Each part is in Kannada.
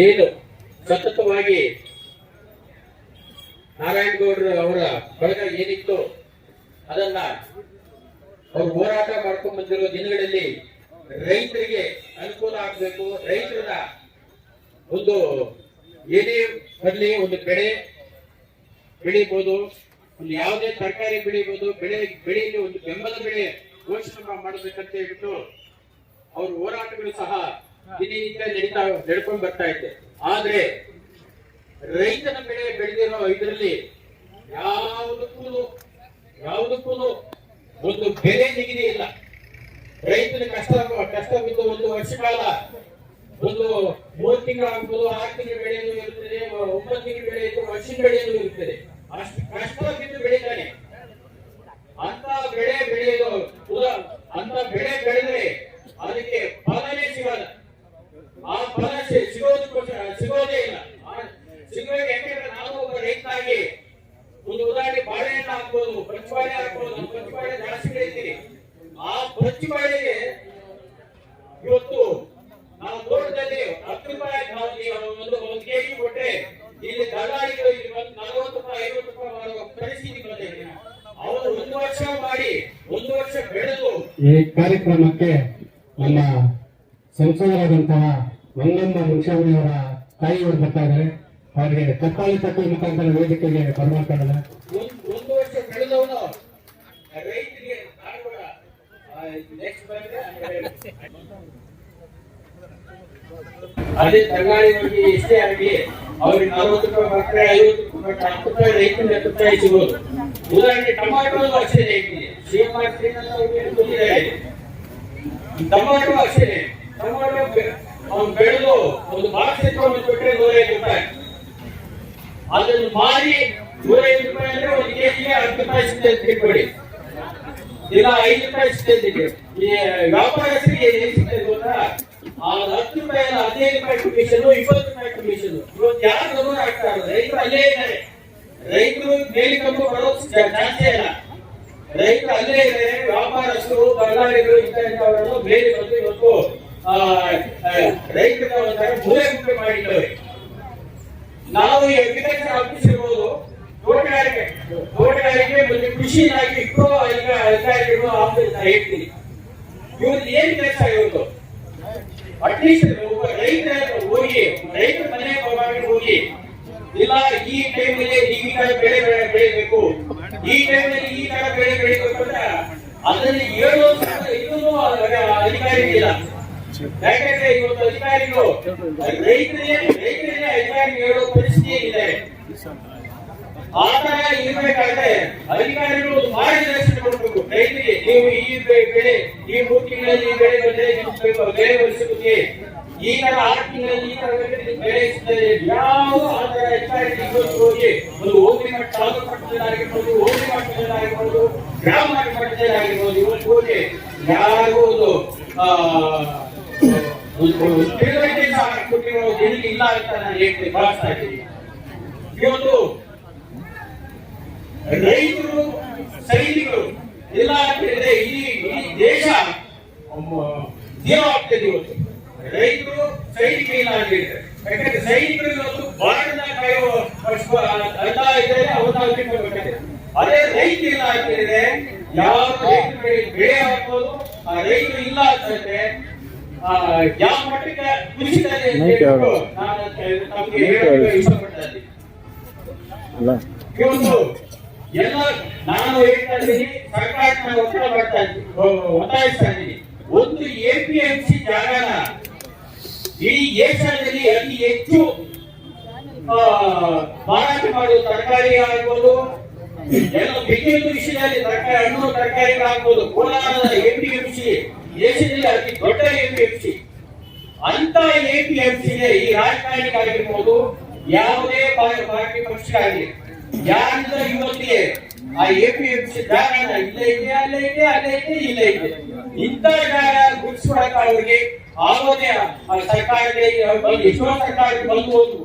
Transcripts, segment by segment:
ಏನು ಸತತವಾಗಿ ನಾರಾಯಣಗೌಡರು ಅವರ ಬಳಗ ಏನಿತ್ತು ಅದನ್ನ ಅವರು ಹೋರಾಟ ಮಾಡ್ಕೊಂಡು ಬಂದಿರುವ ದಿನಗಳಲ್ಲಿ ರೈತರಿಗೆ ಅನುಕೂಲ ಆಗಬೇಕು, ರೈತರ ಒಂದು ಏನೇ ಬರಲಿ ಒಂದು ಬೆಳೆ ಬೆಳಿಬಹುದು, ಒಂದು ಯಾವುದೇ ತರಕಾರಿ ಬೆಳಿಬಹುದು, ಬೆಳೆಯಲ್ಲಿ ಒಂದು ಬೆಂಬಲ ಬೆಳೆ ಘೋಷಣೆ ಮಾಡಬೇಕಂತ ಹೇಳ್ಬಿಟ್ಟು ಅವ್ರ ಹೋರಾಟಗಳು ಸಹ ದಿನನಿತ್ಯ ನಡ್ಕೊಂಡು ಬರ್ತಾ ಇದೆ. ಆದ್ರೆ ರೈತನ ಬೆಳೆ ಬೆಳೆದಿರೋ ಇದರಲ್ಲಿ ಯಾವುದಕ್ಕೂ ಒಂದು ಬೆಲೆ ನಿಗದಿ ಇಲ್ಲ. ರೈತನ ಕಷ್ಟ ಬಿದ್ದು ಒಂದು ವರ್ಷ ಕಾಲ ಒಂದು 3 ತಿಂಗಳು ಆಗ್ಬೋದು, 6 ತಿಂಗಳು ಬೆಳೆಯಲು ಇರುತ್ತದೆ, 9 ತಿಂಗಳು ಬೆಳೆ ಇದ್ದು ವರ್ಷದ ಬೆಳೆಯಲು ಇರುತ್ತದೆ. ಅಷ್ಟು ಕಷ್ಟ ಬಿದ್ದು ಬೆಳೀತಾನೆ. ಅಂತ ಬೆಳೆ ಬೆಳೆಯೋದು ಅಂತ ಬೆಳೆ ಬೆಳೆದ್ರೆ ಅದಕ್ಕೆ ಫಲನೇ ಸಿಗಲ್ಲ. ಆ ಫಲ ಸಿಗೋದೇ ಇಲ್ಲ. ಸಿಗೋಕೆ ಯಾಕಂದ್ರೆ ನಾವು ಒಬ್ಬ ರೈತನಾಗಿ ಒಂದು ಉದಾಹರಣೆ ಬಾಳೆಹಣ್ಣು ಹಾಕ್ಬೋದು, ಪಂಚಬಾಳೆ ಹಾಕ್ಬೋದು. ಪಂಚಬಾಳೆ ಜಾಸ್ತಿ ಬೆಳಿತೀರಿ. ಆ ಪಂಚಬಾಳೆಗೆ ಇವತ್ತು ನಾವು ತೋಟದಲ್ಲಿ 10 ರೂಪಾಯಿ ಒಂದು ಕೆಜಿ ಕೊಟ್ಟರೆ ಇಲ್ಲಿ ದಲ್ಲಾಳಿಗಳು ಇಲ್ಲಿ 40 ರೂಪಾಯಿ 50 ರೂಪಾಯಿ ಮಾಡುವ ಪರಿಸ್ಥಿತಿ ಬಂದಿದೆ. ಅವರು 1 ವರ್ಷ ಮಾಡಿ 1 ವರ್ಷ ಬೆಳೆದು ಈ ಕಾರ್ಯಕ್ರಮಕ್ಕೆ ನಮ್ಮ ಸಂಸದರಾದಂತಹ ಮಂಗಮ್ಮ ಮುನ್ಷಾಮಿಯವರ ತಾಯಿಯವರು ಬರ್ತಾ ಇದ್ದಾರೆ. ಅವರಿಗೆ ತಕ್ಕಾಳಿ ಮುಖಾಂತರ ವೇದಿಕೆಗೆ ಬರಮಾಡ್ತಾರಲ್ಲ. 1 ವರ್ಷ ಬೆಳೆದವನು ರೈತರಿಗೆ ಅದೇ ತರಕಾರಿ ಎಷ್ಟೇ ಆಗಲಿ ಅವ್ರಿಗೆ 40 ರೂಪಾಯಿ ಬರ್ತಾರೆ, 50 ರೂಪಾಯಿ 10 ರೂಪಾಯಿ ರೈತರಿಗೆ 10 ರೂಪಾಯಿ ಸಿಗೋದು. ಉದಾಹರಣೆ ಟೊಮಾಟೊ ಅಷ್ಟೇ ಇದೆ. ಟೊಮಾಟೊ ಅಷ್ಟೇ. ಟೊಮಾಟೊ ಅವ್ನು ಬೆಳೆದು ಒಂದು ಬಾಕ್ಸ್ ಎತ್ಕೊಂಡು ಕೊಟ್ಟರೆ 105 ರೂಪಾಯಿ. ಅದನ್ನು ಮಾರಿ 105 ರೂಪಾಯಿ ಅಂದ್ರೆ 1 ಕೆಜಿಗೆ 10 ರೂಪಾಯಿ ಸಿಗ್ತದೆ ಕೊಡಿ, ಇಲ್ಲ 5 ರೂಪಾಯಿ ಸಿಗ್ತದೆ. ಈ ವ್ಯಾಪಾರಸ್ಥರಿಗೆ ಏನ್ ಸಿಗ್ತದೆ ಗೊತ್ತಾ? 10 ರೂಪಾಯಿ 15 ರೂಪಾಯಿ ಕಮಿಷನ್, 20 ರೂಪಾಯಿ ಕಮಿಷನ್. ಇವತ್ತು ಯಾರು ಗಮನ ಆಗ್ತಾ ಇರೋದು? ರೈತರು ಅಲ್ಲೇ ಇದ್ದಾರೆ. ರೈತರು ಮೇಲೆ ಕಂಡು ಬರೋದು ಜಾಸ್ತಿ ಇಲ್ಲ. ರೈತರು ಅಲ್ಲೇ ಇದ್ದಾರೆ. ವ್ಯಾಪಾರಸ್ಥರು, ದಲ್ಲಾಳಿಗಳು ಇಂಥವರನ್ನು ಮೇಲೆ ಬಂದು ಇವತ್ತು ರೈತರ ಒಂಥರ ಮೂಲೆ ಗುಂಪೆ ಮಾಡಿದ್ದೇವೆ. ನಾವು ಅಗ್ರಿಕಲ್ಚರ್ ಆಫೀಸ್ ಇರ್ಬೋದು, ತೋಟಗಾರಿಕೆ ಮತ್ತು ಕೃಷಿ ಇಲಾಖೆ ಇಬ್ಬರು ಈಗ ಅಧಿಕಾರಿಗಳು ಹೇಳ್ತೀನಿ. ಇವ್ರದ್ದು ಏನ್ ಕೆಲಸ ಇವತ್ತು? ಅಟ್ಲೀಸ್ಟ್ ಒಬ್ಬ ರೈತ ಹೋಗಿ ರೈತರ ಮನೆ ಹೋಗಿ, ಇಲ್ಲ ಈ ಟೈಮಲ್ಲಿ ಈ ತರ ಬೆಳೆ ಬೆಳಿಬೇಕು, ಈ ಟೈಮಲ್ಲಿ ಈ ತರ ಬೆಳೆ ಬೆಳಿಬೇಕು ಅಂದ್ರೆ ಅದರಲ್ಲಿ 7 ಇನ್ನೂ ಅಧಿಕಾರಿ ಇಲ್ಲ. ಯಾಕಂದ್ರೆ ಇವತ್ತು ಅಧಿಕಾರಿಗಳು ರೈತರಿಗೆ ಅಧಿಕಾರಿ ಹೇಳೋ ಪರಿಸ್ಥಿತಿ ಇದೆ. ಆ ತರ ಇರ್ಬೇಕಾದ್ರೆ ಅಧಿಕಾರಿಗಳು ಮಾರ್ಗದರ್ಶನ ಕೊಡಬೇಕು ರೈತರಿಗೆ. ನೀವು ಈ ಬೆಳೆ ಈ 3 ತಿಂಗಳಲ್ಲಿ ಈ ಬೆಳೆ ಬಂದ್ರೆ ಬೆಳೆ ಬೆಳೆಸೋಕೆ, ಈ ತರ 6 ತಿಂಗಳಲ್ಲಿ ಈ ತರ ಬೆಳೆ ಸಿಗ್ತದೆ. ಯಾವ ಆ ತರ ಅಧಿಕಾರಿಗಳು ಹೋಗಿ ಒಂದು ಹೋಬಳಿ ಮಟ್ಟ, ತಾಲೂಕು ಮಟ್ಟದಲ್ಲಾಗಿರ್ಬೋದು, ಹೋಬಳಿ ಮಟ್ಟದಲ್ಲಾಗಿರ್ಬೋದು, ಗ್ರಾಮ ಮಟ್ಟದಲ್ಲಾಗಿರ್ಬೋದು, ಇವತ್ತು ಹೋಗಿ ಯಾರು ತಿಳುವಳಿಕೆ ಕೊಟ್ಟಿರೋ ಜನರಿಗೆ ಇಲ್ಲ ಅಂತ ನಾನು ಹೇಳ್ತೀನಿ, ಭಾವಿಸ್ತಾ ಇದ್ದೀನಿ. ಇವತ್ತು ರೈತರು ಸೈನಿಕರು ಇಲ್ಲ ಅಂತ ಹೇಳಿದ್ರೆ ಈ ದೇಶ ಜೀವ ಆಗ್ತದೆ. ಇವತ್ತು ರೈತರು ಸೈನಿಕರು ಇಲ್ಲ ಅಂತ ಹೇಳಿದ್ರೆ, ಯಾಕಂದ್ರೆ ಸೈನಿಕರು ಇವತ್ತು ಬಾರ್ಡರ್ನ ಕಾಯುವ ಅಡ್ಡ ಇದ್ದಾರೆ, ಅವನ್ನ ತಿಳ್ಕೊಬೇಕಾದ್ರೆ. ಅದೇ ರೈತ ಇಲ್ಲ ಅಂತ ಹೇಳಿದ್ರೆ ಯಾವ ರೈತರು ಬೆಳೆ ಹಾಕ್ಬೋದು, ಆ ರೈತರು ಇಲ್ಲ ಅಂತ ಹೇಳಿದ್ರೆ ಯಾವ ಮಟ್ಟಕ್ಕೆ ಕುಸಿತದೆ ಅಂತ ಹೇಳ್ಬಿಟ್ಟು ನಾನು ನಮ್ಗೆ ಹೇಳಕ್ಕೆ ಇಷ್ಟಪಡ್ತಾ ಇದ್ದೀನಿ. ಇವತ್ತು ಎಲ್ಲ ನಾನು ಹೇಳ್ತಾ ಇದ್ದೀನಿ, ಸರ್ಕಾರಕ್ಕೆ ಒತ್ತಾಯಿಸ್ತಾ ಇದ್ದೀನಿ. ಒಂದು APMC ಜಾಗನ ಇಡೀ ಏಷ್ಯಾದಲ್ಲಿ ಅತಿ ಹೆಚ್ಚು ಮಾರಾಟ ಮಾಡುವ ತರಕಾರಿ ಆಗ್ಬೋದು, ಎಲ್ಲ ಪ್ರತಿಯೊಂದು ವಿಷಯದಲ್ಲಿ ತರಕಾರಿ, ಹಣ್ಣು ತರಕಾರಿಗಳಾಗ್ಬೋದು. ಕೋಲಾರದ APMC ದೇಶದಲ್ಲಿ ಅತಿ ದೊಡ್ಡ APMC. ಅಂತ APMCಗೆ ಈ ರಾಜಕಾರಣಿಗಾಗಿರ್ಬೋದು, ಯಾವುದೇ ಪಾರ್ಟಿ ಪಕ್ಷಕ್ಕಾಗಲಿ ಯಾರಿಂದ ಇವತ್ತಿಗೆ ಆ APMC ಜಾಗ ಇಲ್ಲೇ ಇದೆ, ಅಲ್ಲೇ ಇದೆ, ಅಲ್ಲೇ ಇದೆ, ಇಲ್ಲೇ ಇದೆ. ಇಂಥ ಜಾಗ ಗುರುತಿಸ್ಕೊಳಕ ಅವ್ರಿಗೆ ಆಗೋದೇ ಸರ್ಕಾರಕ್ಕೆ ಎಷ್ಟೋ ಸರ್ಕಾರಕ್ಕೆ ಬಂದು ಹೋದ್ರು.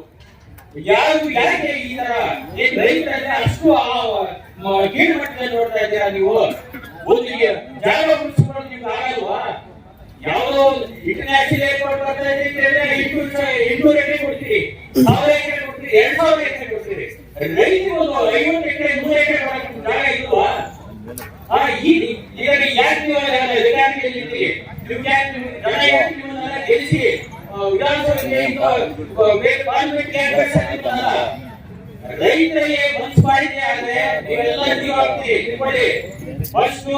ಯಾಕೆ ಈ ತರ ರೈತರನ್ನ ಅಷ್ಟು ಕೀಳು ಮಟ್ಟದಲ್ಲಿ ನೋಡ್ತಾ ಇದ್ದೀರಾ ನೀವು? ಒಂದು ಜಾಗ ಗುರುತಿಸ್ಕೊಂಡು ನಿಮ್ಗೆ ಆಗಲ್ವಾ? ಯಾವುದೋ ಯಾವುದೋ ಇಂಟರ್ನ್ಯಾಷನಲ್ ಏರ್ಪೋರ್ಟ್ ಬರ್ತಾ ಇದ್ರೆ 800 ಎಕರೆ ಕೊಡ್ತೀರಿ, 1000 ಎಕರೆ ಕೊಡ್ತೀರಿ, 2000 ಎಕರೆ ಕೊಡ್ತೀರಿ. ರೈತರು ಒಂದು 50 ಎಕರೆ 100 ಎಕರೆ ಮಾಡಕ್ಕೆ ಜಾಗ ಇಲ್ವಾ? ಈಗ ಯಾಕೆ ನೀವು ಅಧಿಕಾರಿಯಲ್ಲಿ ಇದ್ದೀರಿ? ನಿಮ್ಮನ್ನೆಲ್ಲ ಗೆಲ್ಲಿಸಿ ವಿಧಾನಸಭೆಗೆ ಪಾರ್ಲಿಮೆಂಟ್ಗೆ ರೈತರಿಗೆ ಮನ್ಸು ಮಾಡಿದ್ರೆ ಆದ್ರೆ ನೀವೆಲ್ಲ ಜೀವಾಗ್ತೀರಿ. ತಿಳ್ಕೊಳ್ಳಿ, ಫಸ್ಟ್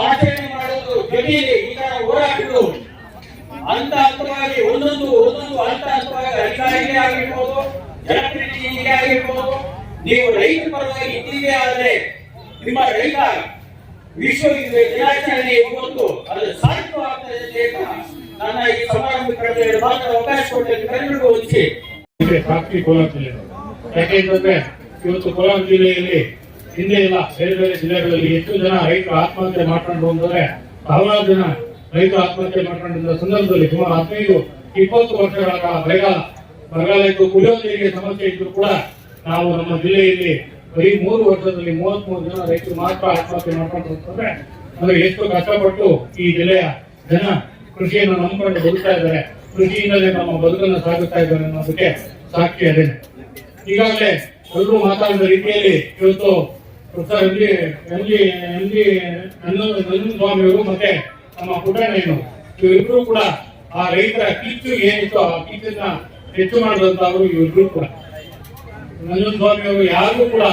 ಆಚರಣೆ ಮಾಡೋದು ಜೊತೆಯಲ್ಲಿ ಈ ತರ ಹೋರಾಟಗಳು ಹಂತ ಹಂತವಾಗಿ ಒಂದೊಂದು ಹಂತ ಹಂತವಾಗಿ ಅಧಿಕಾರಿಗಳೇ ಆಗಿರ್ಬೋದು, ಜನಪ್ರತಿನಿಧಿಗಳೇ ಆಗಿರ್ಬೋದು, ನೀವು ರೈತ ಪರವಾಗಿ ಇದ್ದೀರಿ ಆದ್ರೆ ನಿಮ್ಮ ರೈತ ವಿಶ್ವ ದಿನಾಚರಣೆ ಇವತ್ತು ಅದು ಸಾರ್ಥಕವಾಗ್ತದೆ ಅಂತ ನನ್ನ ಈ ಸಮಾರಂಭಕ್ಕೆ ಮಾತ್ರ ಅವಕಾಶ ಕೊಟ್ಟರೆ ಕನ್ನಡ ಹೊಂದಿಸಿ ಸಾಕ್ಷಿ ಕೋಲಾರ ಜಿಲ್ಲೆ. ಯಾಕೆಂತಂದ್ರೆ ಇವತ್ತು ಕೋಲಾರ ಜಿಲ್ಲೆಯಲ್ಲಿ ಹಿಂದೆ ಇಲ್ಲ, ಬೇರೆ ಬೇರೆ ಜಿಲ್ಲೆಗಳಲ್ಲಿ ಎಷ್ಟು ಜನ ರೈತರು ಆತ್ಮಹತ್ಯೆ ಮಾಡ್ಕೊಂಡು ಹೋದರೆ ಸಾವಿರಾರು ಜನ ರೈತರು ಆತ್ಮಹತ್ಯೆ ಮಾಡ್ಕೊಂಡಿದ್ದ ಸಂದರ್ಭದಲ್ಲಿ ಸುಮಾರು 15-20 ವರ್ಷಗಳ ಕಾಲ ಬರಗಾಲ ಇದ್ದು, ಕುಡಿಯುವ ನೀರಿಗೆ ಸಮಸ್ಯೆ ಇದ್ರು ಕೂಡ ನಾವು ನಮ್ಮ ಜಿಲ್ಲೆಯಲ್ಲಿ ಬರೀ 3 ವರ್ಷದಲ್ಲಿ 33 ಜನ ರೈತರು ಮಾತ್ರ ಆತ್ಮಹತ್ಯೆ ಮಾಡ್ಕೊಂಡು ಹೋಗ್ತಾರೆ. ಅಂದ್ರೆ ಎಷ್ಟು ಕಷ್ಟಪಟ್ಟು ಈ ಜಿಲ್ಲೆಯ ಜನ ಕೃಷಿಯನ್ನು ನಂಬಿಕೊಂಡು ಬದುಕ್ತಾ ಇದ್ದಾರೆ, ಕೃಷಿಯಿಂದಲೇ ನಮ್ಮ ಬದುಕನ್ನು ಸಾಗುತ್ತಾ ಇದ್ದಾರೆ ಅನ್ನೋದಕ್ಕೆ ಸಾಕ್ಷಿ ಅದೇನೆ. ಈಗಾಗಲೇ ಎಲ್ಲರೂ ಮಾತಾಡಿದ ರೀತಿಯಲ್ಲಿ ಇವತ್ತು ಪ್ರೊಫೆಸರ್ ನಂಜುಂಡ ಸ್ವಾಮಿಯವರು ಮತ್ತೆ ನಮ್ಮ ಪುಟ್ಟಣ್ಣಯ್ಯನವರು ಇವರಿಬ್ರು ಕೂಡ ಆ ರೈತರ ಕಿಚ್ಚು ಏನಿತ್ತು ಆ ಕಿಚ್ಚನ್ನ ಹೆಚ್ಚು ಮಾಡಿದಂತವರು ಇವರಿಬ್ರು ಕೂಡ. ನಂಜುಂಡ ಸ್ವಾಮಿಯವರು ಯಾರಿಗೂ ಕೂಡ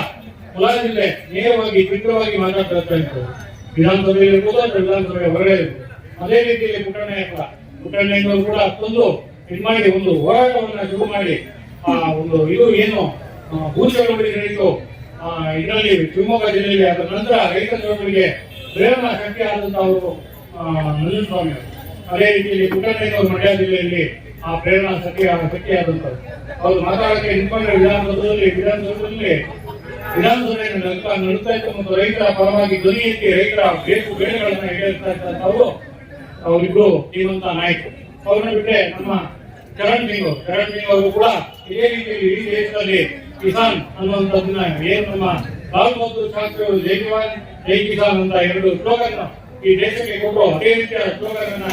ಕೋಲಾರ ಜಿಲ್ಲೆ ನೇರವಾಗಿ ತೀವ್ರವಾಗಿ ಮಾತಾಡ್ತಾ ಇದ್ರು, ವಿಧಾನಸಭೆಯಲ್ಲಿ ಇರ್ಬೋದು ಅಥವಾ ವಿಧಾನಸಭೆ ಹೊರಗಡೆ ಇರ್ಬೋದು. ಅದೇ ರೀತಿಯಲ್ಲಿ ಪುಟ್ಟಣ್ಣಯ್ಯನವರು ಕೂಡ ಅಷ್ಟೊಂದು ಇದು ಮಾಡಿ ಒಂದು ಹೋರಾಟವನ್ನ ಶುರು ಮಾಡಿ ಒಂದು ಇದು ಏನು ಭೂಚಳವಳಿ ನಡೆಯಿತು ಇದರಲ್ಲಿ ಶಿವಮೊಗ್ಗ ಜಿಲ್ಲೆಯಲ್ಲಿ, ಅದರ ನಂತರ ರೈತ ಚಳವಳಿಗೆ ಪ್ರೇರಣಾ ಶಕ್ತಿ ಆದಂತವರು ನಂಜುಂಡ ಸ್ವಾಮಿ. ಅದೇ ರೀತಿಯಲ್ಲಿ ಪುಟ್ಟಣ್ಣಯ್ಯನವರು ಮಂಡ್ಯ ಜಿಲ್ಲೆಯಲ್ಲಿ ಆ ಪ್ರೇರಣಾ ಶಕ್ತಿ ಆದಂತವ್ರು. ಅವರು ಮಾತಾಡಕ್ಕೆ ನಿಂತ್ಕೊಂಡ್ರೆ ವಿಧಾನಸಭೆಯನ್ನು ನಡೆಸ್ತಾ ಇತ್ತು ಮತ್ತು ರೈತರ ಪರವಾಗಿ ಧ್ವನಿ ಎತ್ತಿ ರೈತರ ಬೇಳೆಗಳನ್ನ ಈಡೇರಿಸ್ತಾ ಇದ್ದಂತವರು ಅವರಿಬ್ರು ಶ್ರೀಮಂತ ನಾಯಕರು. ಅವ್ರನ್ನ ಬಿಟ್ಟರೆ ನಮ್ಮ ಚರಣ್ ಸಿಂಗ್ ಅವರು ಕೂಡ ಇದೇ ರೀತಿಯಲ್ಲಿ ಇಡೀ ದೇಶದಲ್ಲಿ ಕಿಸಾನ್ ಅನ್ನುವಂಥದ್ದನ್ನ ಏನು ನಮ್ಮ ಲಾಲ್ ಬಹದ್ದೂರ್ ಶಾಸ್ತ್ರಿ ಅವರು ಜೈ ಜವಾನ್ ಜೈ ಕಿಸಾನ್ ಅಂತ 2 ಸ್ಲೋಗನ್ ಈ ದೇಶಕ್ಕೆ ಕೊಟ್ಟು ಅದೇ ರೀತಿಯ ಸ್ಲೋಗನ್ ಅನ್ನ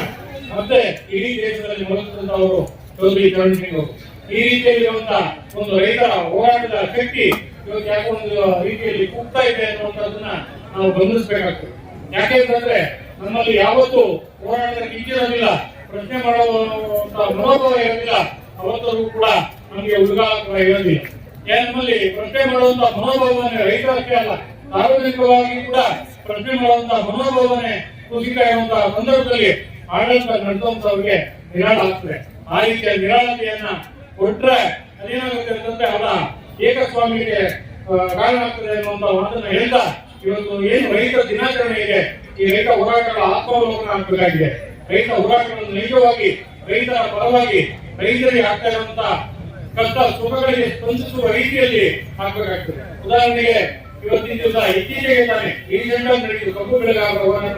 ಮತ್ತೆ ಇಡೀ ದೇಶದಲ್ಲಿ ಮೊದಲಿಸಿದಂತವರು ಚೌಧರಿ ಚರಣ್ ಸಿಂಗ್ ಅವರು. ಈ ರೀತಿಯಲ್ಲಿರುವಂತಹ ಒಂದು ರೈತರ ಹೋರಾಟದ ಶಕ್ತಿ ಇವತ್ತು ಯಾಕೆ ಒಂದು ರೀತಿಯಲ್ಲಿ ಕುಗ್ತಾ ಇದೆ ಅನ್ನುವಂಥದ್ದನ್ನ ನಾವು ಗಮನಿಸಬೇಕಾಗ್ತದೆ. ಯಾಕೆಂತಂದ್ರೆ ನಮ್ಮಲ್ಲಿ ಯಾವತ್ತು ಹೋರಾಟದ ಕಿಚ್ಚಿರೋದಿಲ್ಲ, ಪ್ರಶ್ನೆ ಮಾಡುವಂತ ಮನೋಭಾವ ಇರೋದಿಲ್ಲ, ಅವತ್ತರೂ ಕೂಡ ನಮಗೆ ಉದ್ಘಾಟಕ ಇರೋದಿಲ್ಲ. ನಮ್ಮಲ್ಲಿ ಪ್ರಶ್ನೆ ಮಾಡುವಂತ ಮನೋಭಾವನೆ ರೈತರಷ್ಟೇ ಅಲ್ಲ, ಸಾರ್ವಜನಿಕವಾಗಿ ಕೂಡ ಪ್ರಶ್ನೆ ಮಾಡುವಂತ ಮನೋಭಾವನೆ ಕುಸಿತ ಇರುವಂತಹ ಸಂದರ್ಭದಲ್ಲಿ ಆಡಳಿತ ನಡೆಸುವಂತವ್ರಿಗೆ ನಿರಾಳ ಆಗ್ತದೆ. ಆ ರೀತಿಯ ನಿರಾಳತೆಯನ್ನ ಕೊಟ್ರೆ ಅದೇನಾಗುತ್ತೆ ಅಂತಂದ್ರೆ ಅವರ ಏಕಸ್ವಾಮಿಗೆ ಕಾರಣ ಆಗ್ತದೆ ಅನ್ನುವಂತ ಮಾತನ್ನ ಹೇಳ್ತಾ ಇವತ್ತು ಏನು ರೈತ ದಿನಾಚರಣೆ ಇದೆ, ಈ ರೈತ ಹೋರಾಟಗಳ ಆತ್ಮಾವಲೋಕನ ಆಗಬೇಕಾಗಿದೆ. ರೈತ ಹೋರಾಟಗಳನ್ನು ನಿಜವಾಗಿ ರೈತರ ಪರವಾಗಿ ರೈತರಿಗೆ ಆಗ್ತಾ ಇರುವಂತಹ ಕಷ್ಟ ಸುಖಗಳಿಗೆ ಸ್ಪಂದಿಸುವ ರೀತಿಯಲ್ಲಿ ಆಗಬೇಕಾಗ್ತದೆ. ಉದಾಹರಣೆಗೆ ಇವತ್ತಿನ ದಿವಸ ಇತ್ತೀಚೆಗೆ ತಾನೆ ರೀಸೆಂಟ್ ಆಗಿ ನಡೆಯಿತು ಕಬ್ಬು ಬೆಳೆಗಾರರ ಹೋರಾಟ.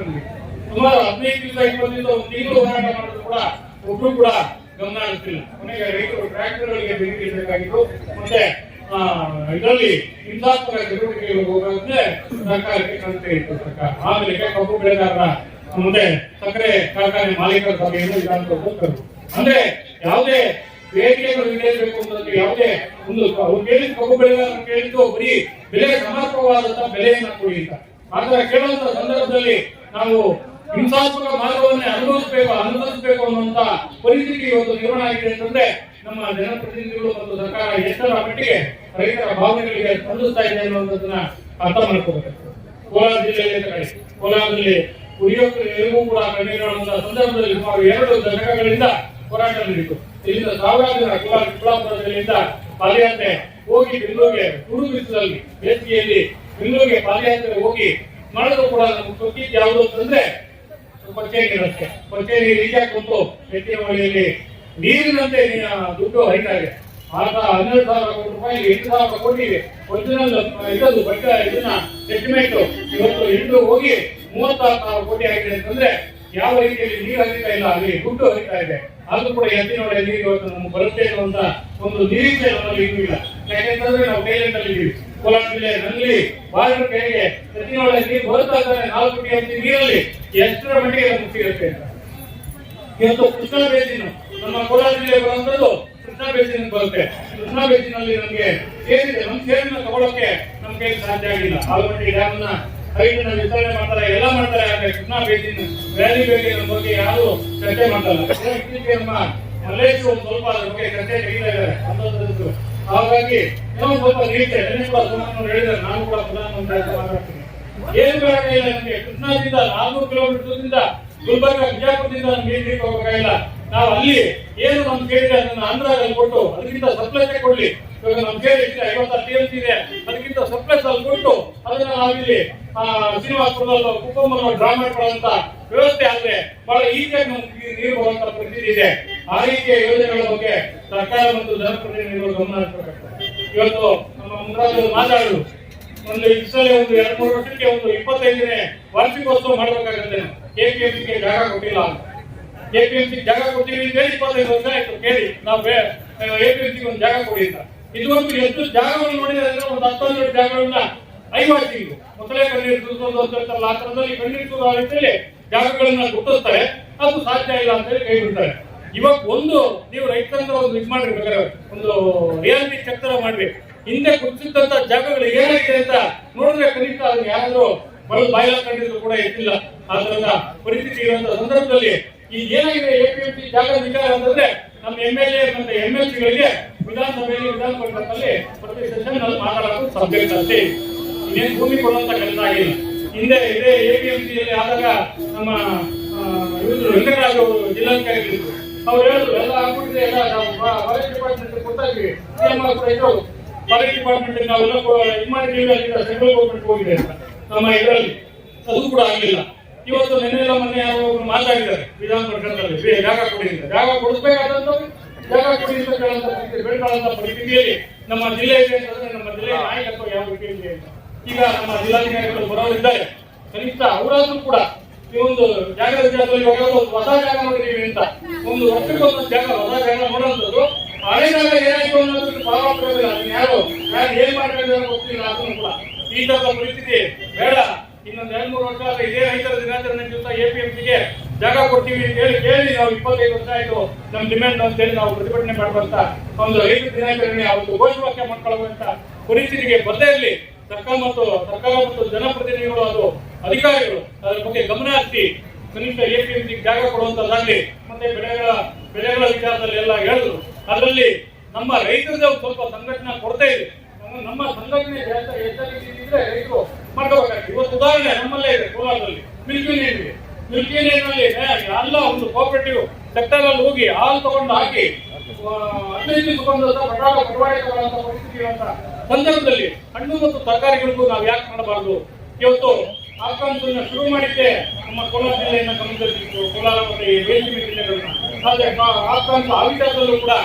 ಸುಮಾರು 15 ದಿವಸ 20 ದಿವಸ ಒಂದು ತಿಂಗಳು ಹೋರಾಟ ಮಾಡಿದ್ರು ಕೂಡ ಒಬ್ರು ಕೂಡ ಗಮನ ಹರಿಸ್ತಿಲ್ಲ. ಕೊನೆಗೆ ರೈತರು ಟ್ರ್ಯಾಕ್ಟರ್ಗಳಿಗೆ ಬೆಂಕಿ ಇಡಬೇಕಾಗಿತ್ತು, ಮತ್ತೆ ಇದರಲ್ಲಿ ಹಿಂಸಾತ್ಮಕ ಚಟುವಟಿಕೆಗಳು ಹೋಗೋದ್ರೆ ಸರ್ಕಾರಕ್ಕೆ ಕಂತೆ ಇತ್ತು ಸರ್ಕಾರ. ಆಮೇಲೆ ಕಬ್ಬು ಬೆಳೆಗಾರರ ಮತ್ತೆ ಸಕ್ಕರೆ ಕಾರ್ಖಾನೆ ಮಾಲೀಕರ ಸಭೆಯನ್ನು ವಿಧಾನಸಭೆ ಕರೆದು ಅಂದ್ರೆ ಯಾವುದೇ ಬೇಡಿಕೆಗಳು ಈಡೇರಬೇಕು ಅಂತಂದ್ರೆ ಯಾವುದೇ ಒಂದು ಕೇಳಿದ ಕಬ್ಬು ಬೆಳೆಗಾರರು ಕೇಳಿದ್ದು ಬರೀ ಬೆಲೆ ಸಮರ್ಪಕವಾದಂತಹ ಬೆಲೆಯನ್ನ ಕೊಡಿ ಅಂತ. ಆತರ ಕೇಳುವಂತ ಸಂದರ್ಭದಲ್ಲಿ ನಾವು ಹಿಂಸಾತ್ಮಕ ಮಾರ್ಗವನ್ನೇ ಅನುಭವಿಸಬೇಕು ಅನ್ನುವಂತ ಪರಿಸ್ಥಿತಿ ಇವತ್ತು ನಿರ್ಮಾಣ ಆಗಿದೆ ಅಂತಂದ್ರೆ ನಮ್ಮ ಜನಪ್ರತಿನಿಧಿಗಳು ಮತ್ತು ಸರ್ಕಾರ ಎಷ್ಟರ ಮಟ್ಟಿಗೆ ರೈತರ ಭಾವನೆಗಳಿಗೆ ಸ್ಪಂದಿಸ್ತಾ ಇದೆ ಅನ್ನುವಂಥದ್ದನ್ನ ಅರ್ಥ ಮಾಡ್ಕೋಬೇಕು. ಕೋಲಾರ ಕೋಲಾರದಲ್ಲಿ ಕುಡಿಯೋಕ್ಕೂ ಕೂಡ ಕಣ್ಣೀರು ಅನ್ನುವಂತಹ ಸಂದರ್ಭದಲ್ಲಿ ಸುಮಾರು 2 ದಶಕಗಳಿಂದ ಹೋರಾಟ ನಡೆಯಿತು. ಇಲ್ಲಿಂದ ಸಾವಿರಾರು ಜನ ಕುಲಾಪುರ ಜಿಲ್ಲೆಯಿಂದ ಪಾದಯಾತ್ರೆ ಹೋಗಿ ಬೆಂಗಳೂರಿಗೆ ತುಳು ಬಿಸಿಲಲ್ಲಿ ಬೇಸಿಗೆಯಲ್ಲಿ ಬೆಂಗಳೂರಿಗೆ ಪಾದಯಾತ್ರೆ ಹೋಗಿ ಮಾಡಿದ್ರು ಕೂಡ ನಮ್ಗೆ ಗೊತ್ತಿದ್ದು ಯಾವುದು ಅಂತಂದ್ರೆ ಪಚೇರಿ ರಸ್ತೆ. ಪಚೇರಿ ರೀತಿಯಾಗಿ ಬಂತು ಎತ್ತಿನ ಹೊಳೆಯಲ್ಲಿ ನೀರಿನಂತೆ ದುಡ್ಡು ಹರಿತಾ ಇದೆ. ಆತ 12,000 ಕೋಟಿ ರೂಪಾಯಿ 8,000 ಕೋಟಿ ಒರಿಜಿನಲ್ ಇದನ್ನು ಬಡ್ಡಿ ಇದನ್ನ ಎಸ್ಟಿಮೇಟ್ ಇವತ್ತು ಇಂದು ಹೋಗಿ 36,000 ಕೋಟಿ ಆಗಿದೆ ಅಂತಂದ್ರೆ ಯಾವ ರೀತಿಯಲ್ಲಿ ನೀರು ಹರಿತಾ ಇಲ್ಲ, ಅಲ್ಲಿ ದುಡ್ಡು ಹರಿತಾ ಇದೆ. ಅದು ಕೂಡ ಎತ್ತಿನೊಳೆ ನೀರು ಇವತ್ತು ನಮ್ಗೆ ಬರುತ್ತೆ ಅನ್ನುವಂತ ಒಂದು ನಿರೀಕ್ಷೆ ನಮ್ಮಲ್ಲಿ ಇನ್ನೂ ಇಲ್ಲ. ಯಾಕೆಂತಂದ್ರೆ ನಾವು ಕೈಲೆಂಟಲ್ಲಿ ಇದ್ದೀವಿ. ಕೋಲಾರ ಜಿಲ್ಲೆ ನಲ್ಲಿ ಬಾರ್ಡರ್ ಕೈಗೆ ಎತ್ತಿನೊಳೆ ನೀರು ಬರ್ತಾ ಇದ್ದಾರೆ. 4 TMC ನೀರಲ್ಲಿ ಎಷ್ಟರ ಮಟ್ಟಿಗೆ ನಮ್ಗೆ ಸಿಗುತ್ತೆ ಅಂತ. ಇವತ್ತು ಕೃಷ್ಣಾ ಬೇಸಿನ್ ನಮ್ಮ ಕೋಲಾರ ಜಿಲ್ಲೆ ಬರುವಂತದ್ದು ಕೃಷ್ಣಾ ಬೇಸಿನ್ ಬರುತ್ತೆ. ಕೃಷ್ಣಾ ಬೇಸಿನ್ ಅಲ್ಲಿ ನಮ್ಗೆ ಸೇರಿದೆ, ನಮ್ಮ ಸೇರಿನ ತಗೊಳಕ್ಕೆ ನಮ್ಗೆ ಸಾಧ್ಯ ಆಗಿಲ್ಲ. ಆಲಮಟ್ಟಿ ಡ್ಯಾಮ್ ನ ಹೈಟ್ ವಿಸ್ತರಣೆ ಮಾಡ್ತಾರೆ, ಎಲ್ಲ ಮಾಡ್ತಾರೆ. ಆದ್ರೆ ಕೃಷ್ಣಾ ಬೇಸಿನ್ ವ್ಯಾಲಿ ಬಗ್ಗೆ ನಮ್ಮ ಬಗ್ಗೆ ಯಾರು ಚರ್ಚೆ ಮಾಡಲ್ಲ. ಇತ್ತೀಚೆಗೆ ನಮ್ಮ ಮಲ್ಲೇಶ್ ಒಂದು ಸ್ವಲ್ಪ ಅದ್ರ ಬಗ್ಗೆ ಚರ್ಚೆ ತೆಗಿತಾ ಇದ್ದಾರೆ ಅಂತದ್ದು. ಹಾಗಾಗಿ ನಾವು ಸ್ವಲ್ಪ ನಿರೀಕ್ಷೆ ಕೂಡ ಸುಮಾರು ಹೇಳಿದ್ದಾರೆ. ನಾನು ಕೂಡ ಪ್ರಧಾನಮಂತ್ರಿ ಅಂತ ಮಾತಾಡ್ತೀನಿ. ಏನು ಬೇಕಾಗಿಲ್ಲ ನಮಗೆ. ಕೃಷ್ಣಾದಿಂದ 400 ಕಿಲೋಮೀಟರ್ ದೂರದಿಂದ ಗುಲ್ಬರ್ಗ ಬಿಜಾಪುರದಿಂದ ನೀರು ಹೋಗಬೇಕಾಗಿಲ್ಲ. ನಾವು ಅಲ್ಲಿ ಏನು ನಮ್ಗೆ ಕೇಳಿದ್ರೆ ಅದನ್ನ ಆಂಧ್ರದಲ್ಲಿ ಕೊಟ್ಟು ಅದಕ್ಕಿಂತ ಸಪ್ಲೈ ಕೊಡ್ಲಿ. ಇವಾಗ ನಮ್ ಕೇಳಿ 56 TMC ಇದೆ, ಅದಕ್ಕಿಂತ ಸಪ್ಲೈ ಅಲ್ಲಿ ಕೊಟ್ಟು ಅದನ್ನ ನಾವಿಲ್ಲಿ ಶ್ರೀನಿವಾಸಪುರದಲ್ಲಿ ಕುಪ್ಪಂಬಲ್ಲಿ ಡ್ರಾ ಮಾಡ್ಕೊಳ್ಳುವಂತ ವ್ಯವಸ್ಥೆ ಆದ್ರೆ ಬಹಳ ಈಸಿಯಾಗಿ ನಮ್ಗೆ ನೀರು ಬರುವಂತ ಪರಿಸ್ಥಿತಿ ಇದೆ. ಆ ರೀತಿಯ ಯೋಜನೆಗಳ ಬಗ್ಗೆ ಸರ್ಕಾರ ಮತ್ತು ಜನಪ್ರತಿನಿಧಿಗಳು ಗಮನ ಹರಿಸಬೇಕಾಗ್ತದೆ. ಇವತ್ತು ನಮ್ಮ ಮುಂದಾದ ಮಾತಾಡಲು ಒಂದು ಇಷ್ಟಲ್ಲೇ ಒಂದು 2-3 ವರ್ಷಕ್ಕೆ ಒಂದು 25ನೇ ವಾರ್ಷಿಕೋತ್ಸವ ಮಾಡಬೇಕಾಗುತ್ತೆ. APMCಗೆ ಜಾಗ ಕೊಟ್ಟಿಲ್ಲ. APMC ಜಾಗ ಕೊಡ್ತೀವಿ ಅಂತ ಹೇಳಿ 25 ವರ್ಷ ಆಯ್ತು ಕೇಳಿ. ನಾವು APMCಗೆ ಒಂದು ಜಾಗ ಕೊಡಿ ಅಂತ. ಇದುವರೆಗೂ ಎಷ್ಟು ಜಾಗವನ್ನು ನೋಡಿದ್ರೆ ಒಂದು 19 ಜಾಗಗಳನ್ನ ಐವಾಸಿಗಳು ಮೊದಲೇ ಕಣ್ಣೀರು ಸುರಿಸೋದು ಅಂತ ಹೇಳ್ತಾರಲ್ಲ, ಆ ಥರದಲ್ಲಿ ಕಣ್ಣೀರು ಸುರಿಸೋ ರೀತಿಯಲ್ಲಿ ಜಾಗಗಳನ್ನ ಗುರುತಿಸ್ತಾರೆ. ಅದು ಸಾಧ್ಯ ಇಲ್ಲ ಅಂತ ಹೇಳಿ ಕೈ ಬಿಡ್ತಾರೆ. ಇವಾಗ ಒಂದು ನೀವು ರೈತರಂತ ಒಂದು ಇದು ಮಾಡಿರ್ಬೇಕಾದ್ರೆ ಒಂದು ರಿಯಾಲಿಟಿ ಚೆಕ್ ತರ ಮಾಡ್ಬೇಕು. ಹಿಂದೆ ಗುರುತಿಸಿದಂತ ಜಾಗಗಳು ಏನಾಗಿದೆ ಅಂತ ನೋಡಿದ್ರೆ ಕನಿಷ್ಠ ಅದನ್ನ ಯಾರಾದ್ರೂ ಬಾಯಿಲ ಕಂಡಿದ್ರು ಕೂಡ ಇರ್ತಿಲ್ಲ. ಆ ತರದ ಪರಿಸ್ಥಿತಿ ಇರುವಂತ ಸಂದರ್ಭದಲ್ಲಿ ಈ ಏನಾಗಿದೆ APMC ಜಾಗ ವಿಚಾರ ಅಂತಂದ್ರೆ ನಮ್ಮ MLA ಮತ್ತೆ MLC ಗಳಿಗೆ ವಿಧಾನಸಭೆಯಲ್ಲಿ ವಿಧಾನ ಪರಿಷತ್ನಲ್ಲಿ ಪ್ರತಿ ಸೆಷನ್ ನಲ್ಲಿ ಮಾತಾಡೋದು ಸಬ್ಜೆಕ್ಟ್ ಅಷ್ಟೇ. ಇನ್ನೇನು ಭೂಮಿ ಕೊಡುವಂತ ಕೆಲಸ ಆಗಿಲ್ಲ. ಹಿಂದೆ ಇದೇ APMC ಯಲ್ಲಿ ಆದಾಗ ನಮ್ಮ ವೆಂಕಟರಾಜ್ ಅವರು ಜಿಲ್ಲಾಧಿಕಾರಿಗಳಿದ್ರು. ಅವ್ರು ಹೇಳಿದ್ರು ಎಲ್ಲ ಆಗ್ಬಿಟ್ಟಿದೆ, ಎಲ್ಲ ನಾವು ಫಾರೆಸ್ಟ್ ಡಿಪಾರ್ಟ್ಮೆಂಟ್ ಕೊಡ್ತಾ ಇದ್ವಿ. CMR ಕೂಡ ಇದ್ರು ಫಾರೆಸ್ಟ್ ಡಿಪಾರ್ಟ್ಮೆಂಟ್ ನಾವೆಲ್ಲ ಇದು ಮಾಡಿದ್ದೀವಿ, ಅಲ್ಲಿಂದ ಸೆಂಟ್ರಲ್ ಗೌರ್ಮೆಂಟ್ ಹೋಗಿದೆ ಅಂತ ನಮ್ಮ ಇದರಲ್ಲಿ. ಅದು ಕೂಡ ಆಗಲಿಲ್ಲ. ಇವತ್ತು ನಿನ್ನೆಲ್ಲ ಮೊನ್ನೆ ಯಾರೋ ಮಾತಾಡಿದ್ದಾರೆ ವಿಧಾನ ಪರಿಷತ್ನಲ್ಲಿ ಜಾಗ ಕೊಡಿ ಅಂತ. ಜಾಗ ಕೊಡಿಸ್ಬೇಕಾದಂತ ಜಾಗ ಕೊಡಿ ಅಂತ ಬೇಡ್ಕೊಳ್ಳುವಂತ ಪರಿಸ್ಥಿತಿಯಲ್ಲಿ ನಮ್ಮ ಜಿಲ್ಲೆ ಇದೆ ಅಂತಂದ್ರೆ ನಮ್ಮ ಜಿಲ್ಲೆಯ ನಾಯಕತ್ವ ಯಾವ ರೀತಿ ಇದೆ ಅಂತ. ಈಗ ನಮ್ಮ ಜಿಲ್ಲಾಧಿಕಾರಿಗಳು ಬರೋರಿದ್ದಾರೆ, ಕನಿಷ್ಠ ಅವರಾದ್ರೂ ಕೂಡ ಈ ಒಂದು ಜಾಗದ ವಿಚಾರದಲ್ಲಿ ಒಂದು ಹೊಸ ಜಾಗ ನೋಡಿದೀವಿ ಅಂತ ಒಂದು ವರ್ಷಕ್ಕೊಂದು ಜಾಗ ಹೊಸ ಜಾಗ ನೋಡುವಂಥದ್ದು. ಹಳೆ ಜಾಗ ಏನಾಯ್ತು ಅನ್ನೋದಕ್ಕೆ ಪರವಾಗಿಲ್ಲ. ಅದನ್ನ ಯಾರು ಏನ್ ಮಾಡ್ಬೇಕು ಗೊತ್ತಿಲ್ಲ. ಅದನ್ನು ಕೂಡ ಈ ತರದ ಪರಿಸ್ಥಿತಿ ಬೇಡ. ಇನ್ನೊಂದು 2-3 ವರ್ಷ ಆದ್ರೆ ಇದೇ ರೈತರ ದಿನಾಚರಣೆ ದಿವಸ APMCಗೆ ಜಾಗ ಕೊಡ್ತೀವಿ ಅಂತ ಹೇಳಿ ನಾವು 25 ವರ್ಷ ಆಯ್ತು ನಮ್ ಡಿಮ್ಯಾಂಡ್ ಅಂತ ಹೇಳಿ ನಾವು ಪ್ರತಿಭಟನೆ ಮಾಡುವಂತ ಒಂದು ರೈತ ದಿನಾಚರಣೆ ಅವತ್ತು ಘೋಷವಾಕ್ಯ ಮಾಡ್ಕೊಳ್ಳುವಂತ ಪರಿಸ್ಥಿತಿಗೆ ಬರದೇ ಇರಲಿ. ಸರ್ಕಾರ ಮತ್ತು ಜನಪ್ರತಿನಿಧಿಗಳು ಅದು ಅಧಿಕಾರಿಗಳು ಅದರ ಬಗ್ಗೆ ಗಮನ ಹರಿಸಿ ಕನಿಷ್ಠ APMC ಜಾಗ ಕೊಡುವಂತದ್ದಾಗ್ಲಿ. ಮತ್ತೆ ಬೆಳೆಗಳ ವಿಚಾರದಲ್ಲಿ ಎಲ್ಲ ಹೇಳಿದ್ರು. ಅದರಲ್ಲಿ ನಮ್ಮ ರೈತರದ ಸ್ವಲ್ಪ ಸಂಘಟನೆ ಕೊರತೆ ಇದೆ. ನಮ್ಮ ಸಂಘಟನೆ ಹೆಚ್ಚಾಗಿದ್ರೆ ರೈತರು ಮಾಡ್ಕೋಬೇಕಾಗ್ತದೆ. ಇವತ್ತು ಉದಾಹರಣೆ ನಮ್ಮಲ್ಲೇ ಇದೆ ಕೋಲಾರದಲ್ಲಿ ಮಿಲ್ಕಿ ನೇನ್ ಇದೆ. ಮಿಲ್ಕಿ ನೇನ್ ನಲ್ಲಿ ಎಲ್ಲ ಒಂದು ಕೋಆಪರೇಟಿವ್ ಸೆಕ್ಟರ್ ಅಲ್ಲಿ ಹೋಗಿ ಹಾಲು ತಗೊಂಡು ಹಾಕಿ 15 ಬಟವಾಡೆ ತಗೊಳ್ಳುವಂತ ಪರಿಸ್ಥಿತಿ ಇರುವಂತ ಸಂದರ್ಭದಲ್ಲಿ ಹಣ್ಣು ಮತ್ತು ತರಕಾರಿಗಳಿಗೂ ನಾವು ಯಾಕೆ ಮಾಡಬಾರ್ದು? ಇವತ್ತು ಆಕಾಂಕ್ಷೆಯನ್ನು ಶುರು ಮಾಡಿದ್ದೆ ನಮ್ಮ ಕೋಲಾರ ಜಿಲ್ಲೆಯನ್ನ ಗಮನಿಸಬೇಕು. ಕೋಲಾರ ಮತ್ತು ಬೇಸಿಗೆ ಜಿಲ್ಲೆಗಳನ್ನ ಆದ್ರೆ ಆಕಾಂಕ್ಷೆ ಆ ವಿಚಾರದಲ್ಲೂ ಕೂಡ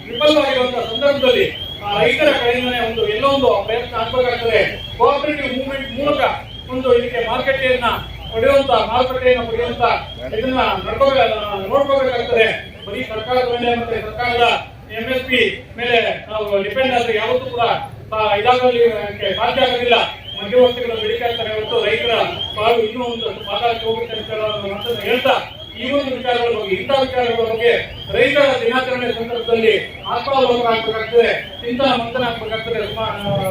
ವಿಫಲವಾಗಿರುವಂತಹ ಸಂದರ್ಭದಲ್ಲಿ ರೈತರ ಕಡೆಯಿಂದನೇ ಒಂದು ಎಲ್ಲೋ ಒಂದು ಪ್ರಯತ್ನ ಆಗ್ಬೇಕಾಗ್ತದೆ. ಕೋಆಪರೇಟಿವ್ ಮೂವ್ಮೆಂಟ್ ಮೂಲಕ ಒಂದು ಇದಕ್ಕೆ ಮಾರುಕಟ್ಟೆಯನ್ನ ಪಡೆಯುವಂತ ಇದನ್ನ ನೋಡ್ಕೋಬೇಕಾಗ್ತದೆ. ಬರೀ ಸರ್ಕಾರದ ಮೇಲೆ ಮತ್ತೆ ಸರ್ಕಾರದ MSP ಮೇಲೆ ನಾವು ಡಿಪೆಂಡ್ ಆದ್ರೆ ಯಾವತ್ತೂ ಕೂಡ ಇದಾಗಲಿ ಸಾಧ್ಯ ಆಗೋದಿಲ್ಲ. ಮಧ್ಯವರ್ತಿಗಳು ಬೇಡಿಕೆ ಆಗ್ತಾರೆ. ಇವತ್ತು ರೈತರ ಪಾಲು ಇನ್ನೂ ಒಂದು ಮಾತಾಡಕ್ಕೆ ಹೋಗುತ್ತೆ ಅಂತ ಹೇಳ್ತಾ ಈ ಒಂದು ವಿಚಾರಗಳ ಬಗ್ಗೆ ಇಂಥ ವಿಚಾರಗಳ ಬಗ್ಗೆ ರೈತರ ದಿನಾಚರಣೆ ಸಂದರ್ಭದಲ್ಲಿ ಆತ್ಮಾವಲೋಕನ ಆಗ್ಬೇಕಾಗ್ತದೆ, ಚಿಂತನ ಮಂಥನ ಆಗ್ಬೇಕಾಗ್ತದೆ.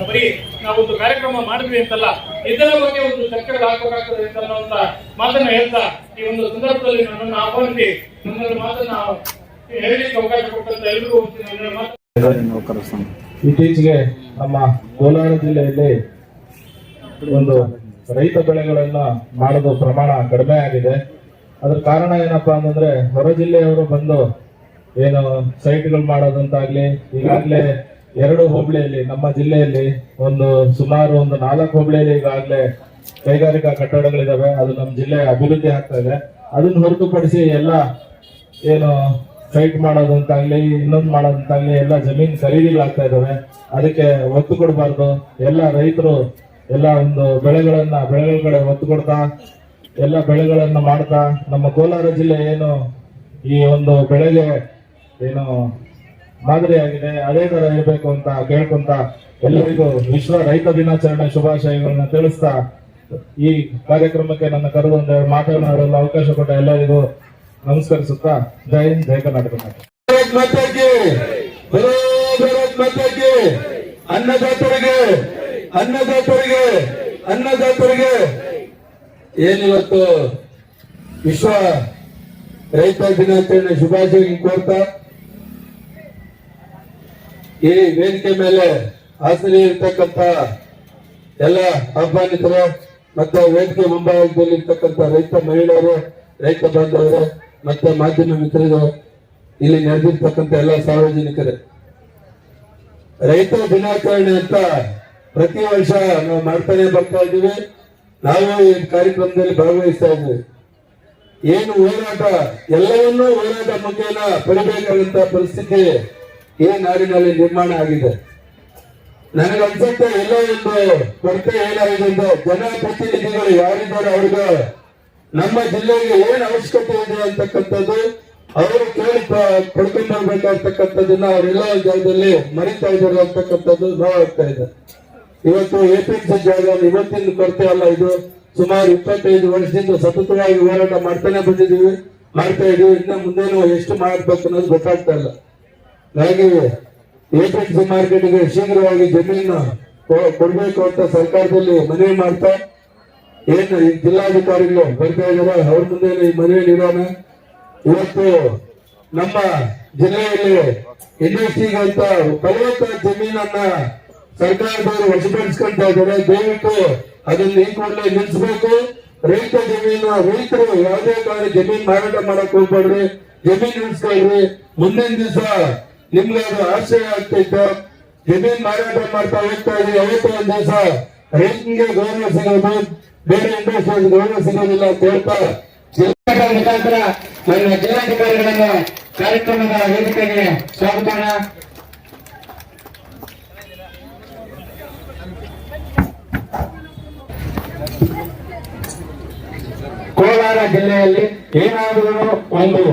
ಬರೀ ನಾವೊಂದು ಕಾರ್ಯಕ್ರಮ ಮಾಡಿದ್ವಿ ಅಂತಲ್ಲ, ಇದರ ಬಗ್ಗೆ ಒಂದು ಚರ್ಚೆಗಳು ಆಗ್ಬೇಕಾಗ್ತದೆ ಅಂತ ಮಾತನ್ನ ಹೇಳ್ತಾ ಈ ಒಂದು ಸಂದರ್ಭದಲ್ಲಿ ನನ್ನನ್ನು ಆಹ್ವಾನಿಸಿ ನನ್ನ ಮಾತನ್ನ ಹೇಳಲಿಕ್ಕೆ ಅವಕಾಶ ಕೊಟ್ಟಂತ ಎಲ್ರಿಗೂ ಇತ್ತೀಚೆಗೆ ನಮ್ಮ ಕೋಲಾರ ಜಿಲ್ಲೆಯಲ್ಲಿ ಒಂದು ರೈತ ಬೆಳೆಗಳನ್ನ ಮಾಡೋದು ಪ್ರಮಾಣ ಕಡಿಮೆ ಆಗಿದೆ. ಅದ್ರ ಕಾರಣ ಏನಪ್ಪಾ ಅಂತಂದ್ರೆ ಹೊರ ಜಿಲ್ಲೆಯವರು ಬಂದು ಏನು ಸೈಟ್ಗಳು ಮಾಡೋದಂತಾಗ್ಲಿ, ಈಗಾಗ್ಲೇ 2 ಹೋಬಳಿಯಲ್ಲಿ ನಮ್ಮ ಜಿಲ್ಲೆಯಲ್ಲಿ ಸುಮಾರು 4 ಹೋಬಳಿಯಲ್ಲಿ ಈಗಾಗಲೇ ಕೈಗಾರಿಕಾ ಕಟ್ಟಡಗಳಿದಾವೆ. ಅದು ನಮ್ಮ ಜಿಲ್ಲೆ ಅಭಿವೃದ್ಧಿ ಆಗ್ತಾ ಇದೆ. ಅದನ್ನ ಹೊರತುಪಡಿಸಿ ಎಲ್ಲ ಏನು ಸೈಟ್ ಮಾಡೋದಂತಾಗ್ಲಿ ಇನ್ನೊಂದು ಮಾಡೋದಂತಾಗ್ಲಿ ಎಲ್ಲ ಜಮೀನ್ ಖರೀದಿಗಳಾಗ್ತಾ ಇದಾವೆ. ಅದಕ್ಕೆ ಒತ್ತು ಕೊಡಬಾರ್ದು. ಎಲ್ಲ ರೈತರು ಎಲ್ಲ ಒಂದು ಬೆಳೆಗಳ ಕಡೆ ಒತ್ತು ಕೊಡ್ತಾ ಎಲ್ಲ ಬೆಳೆಗಳನ್ನ ಮಾಡ್ತಾ ನಮ್ಮ ಕೋಲಾರ ಜಿಲ್ಲೆ ಏನು ಈ ಒಂದು ಬೆಳೆಗೆ ಏನು ಮಾದರಿಯಾಗಿದೆ ಅದೇ ತರ ಇರಬೇಕು ಅಂತ ಕೇಳ್ಕೊಂತ ಎಲ್ಲರಿಗೂ ವಿಶ್ವ ರೈತ ದಿನಾಚರಣೆ ಶುಭಾಶಯಗಳನ್ನ ತಿಳಿಸ್ತಾ ಈ ಕಾರ್ಯಕ್ರಮಕ್ಕೆ ನನ್ನ ಕರೆದು ಒಂದೆರಡು ಮಾತನಾಡಲು ಅವಕಾಶ ಕೊಟ್ಟ ಎಲ್ಲರಿಗೂ ನಮಸ್ಕರಿಸುತ್ತಾ ಜೈ ಹಿಂದ್, ಜೈ ಕರ್ನಾಟಕ. ಅನ್ನದಾತರಿಗೆ ಏನಿವತ್ತು ವಿಶ್ವ ರೈತ ದಿನಾಚರಣೆ ಶುಭಾಶಯ ಕೋರ್ತಾ ಈ ವೇದಿಕೆ ಮೇಲೆ ಹಾಸನ ಇರ್ತಕ್ಕಂಥ ಎಲ್ಲ ಆಹ್ವಾನಿತರು ಮತ್ತೆ ವೇದಿಕೆ ಮುಂಭಾಗದಲ್ಲಿ ಇರ್ತಕ್ಕಂಥ ರೈತ ಮಹಿಳೆಯರು, ರೈತ ಬಾಂಧವರು ಮತ್ತೆ ಮಾಧ್ಯಮ ಮಿತ್ರರು, ಇಲ್ಲಿ ನಡೆದಿರ್ತಕ್ಕಂಥ ಎಲ್ಲ ಸಾರ್ವಜನಿಕರು, ರೈತ ದಿನಾಚರಣೆ ಅಂತ ಪ್ರತಿ ವರ್ಷ ನಾವು ಮಾಡ್ತಾನೆ ಬರ್ತಾ ಇದ್ದೀವಿ. ನಾವು ಈ ಕಾರ್ಯಕ್ರಮದಲ್ಲಿ ಭಾಗವಹಿಸ್ತಾ ಇದ್ದೀವಿ. ಏನು ಹೋರಾಟ, ಎಲ್ಲವನ್ನೂ ಹೋರಾಟ ಮುಖೇನ ಪಡಿಬೇಕಾದಂತ ಪರಿಸ್ಥಿತಿ ಈ ನಾಡಿನಲ್ಲಿ ನಿರ್ಮಾಣ ಆಗಿದೆ. ನನಗನ್ಸುತ್ತೆ ಎಲ್ಲ ಒಂದು ಕೊರತೆ ಏನಾಗಿದೆ ಅಂದ್ರೆ ಜನಪ್ರತಿನಿಧಿಗಳು ಯಾರಿದ್ದಾರೆ ಅವ್ರಿಗೆ ನಮ್ಮ ಜಿಲ್ಲೆಗೆ ಏನ್ ಅವಶ್ಯಕತೆ ಇದೆ ಅಂತಕ್ಕಂಥದ್ದು ಅವರು ಕೇಳಿ ಪಡ್ಕೊಂಡ್ ಬರ್ಬೇಕಾಗ್ತಕ್ಕಂಥದ್ದನ್ನ ಅವರೆಲ್ಲ ಜಾಗದಲ್ಲಿ ಮರಿತಾ ಇದ್ದಾರೆ ಅಂತಕ್ಕಂಥದ್ದು ನೋವಾಗ್ತಾ ಇದೆ. ಇವತ್ತು APMC ಜಾಗ ಇವತ್ತಿನ ಕೊರತೆ ಅಲ್ಲ, ಇದು ಸುಮಾರು 25 ವರ್ಷದಿಂದ ಸತತವಾಗಿ ಹೋರಾಟ ಮಾಡ್ತಾ ಇದೀವಿ. ಇನ್ನ ಮುಂದೇನು ಎಷ್ಟು ಮಾಡಬೇಕು ಅನ್ನೋದು ಗೊತ್ತಾಗ್ತಾ ಇಲ್ಲ. ಹಾಗಾಗಿ APMC ಮಾರ್ಕೆಟ್ಗೆ ಶೀಘ್ರವಾಗಿ ಜಮೀನು ಕೊಡ್ಬೇಕು ಅಂತ ಸರ್ಕಾರದಲ್ಲಿ ಮನವಿ ಮಾಡ್ತಾ ಏನು ಈ ಜಿಲ್ಲಾಧಿಕಾರಿಗಳು ಬರ್ತಾ ಇದ್ದಾರೆ ಅವ್ರ ಮುಂದೆ ಈ ಮನವಿ ಇರೋಣ. ಇವತ್ತು ನಮ್ಮ ಜಿಲ್ಲೆಯಲ್ಲಿ ಇಂಡಸ್ಟ್ರಿಗೆ ಅಂತ ಫಲವತ್ತಾದ ಜಮೀನನ್ನ ಸರ್ಕಾರದವರು ವಶಪಡಿಸ್ಕೊಳ್ತಾ ಇದ್ದಾರೆ. ದಯವಿಟ್ಟು ಅದನ್ನ ಈ ಕೂಡಲೇ ನಿಲ್ಲಿಸಬೇಕು. ರೈತ ಜಮೀನು ರೈತರು ಯಾವುದೇ ಕಾರಣ ಜಮೀನ್ ಮಾರಾಟ ಮಾಡಕ್ ಹೋಗ್ಬೇಡ್ರಿ, ಜಮೀನ್ ನಿಲ್ಸ್ಕೊಳ್ರಿ. ಮುಂದಿನ ದಿವಸ ನಿಮ್ಗೆ ಅದು ಆಶ್ರಯ ಆಗ್ತೈತೆ. ಜಮೀನ್ ಮಾರಾಟ ಮಾಡ್ತಾ ಹೋಗ್ತಾ ಇದ್ರಿ, ಅವತ್ತು ಒಂದ್ ದಿವಸ ರೈತನಿಗೆ ಗೌರವ ಸಿಗೋದು, ಬೇರೆ ಇಂಡಸ್ಟ್ರಿ ಗೌರವ ಸಿಗೋದಿಲ್ಲ ಅಂತ ಹೇಳ್ತಾ ಮುಖಾಂತರ ನನ್ನ ಜಿಲ್ಲಾಧಿಕಾರಿಗಳನ್ನ ಕಾರ್ಯಕ್ರಮದ ವೇದಿಕೆಗೆ ಸ್ವಾಗತ. ಕೋಲಾರ ಜಿಲ್ಲೆಯಲ್ಲಿ ಏನಾದರೂ ಒಂದು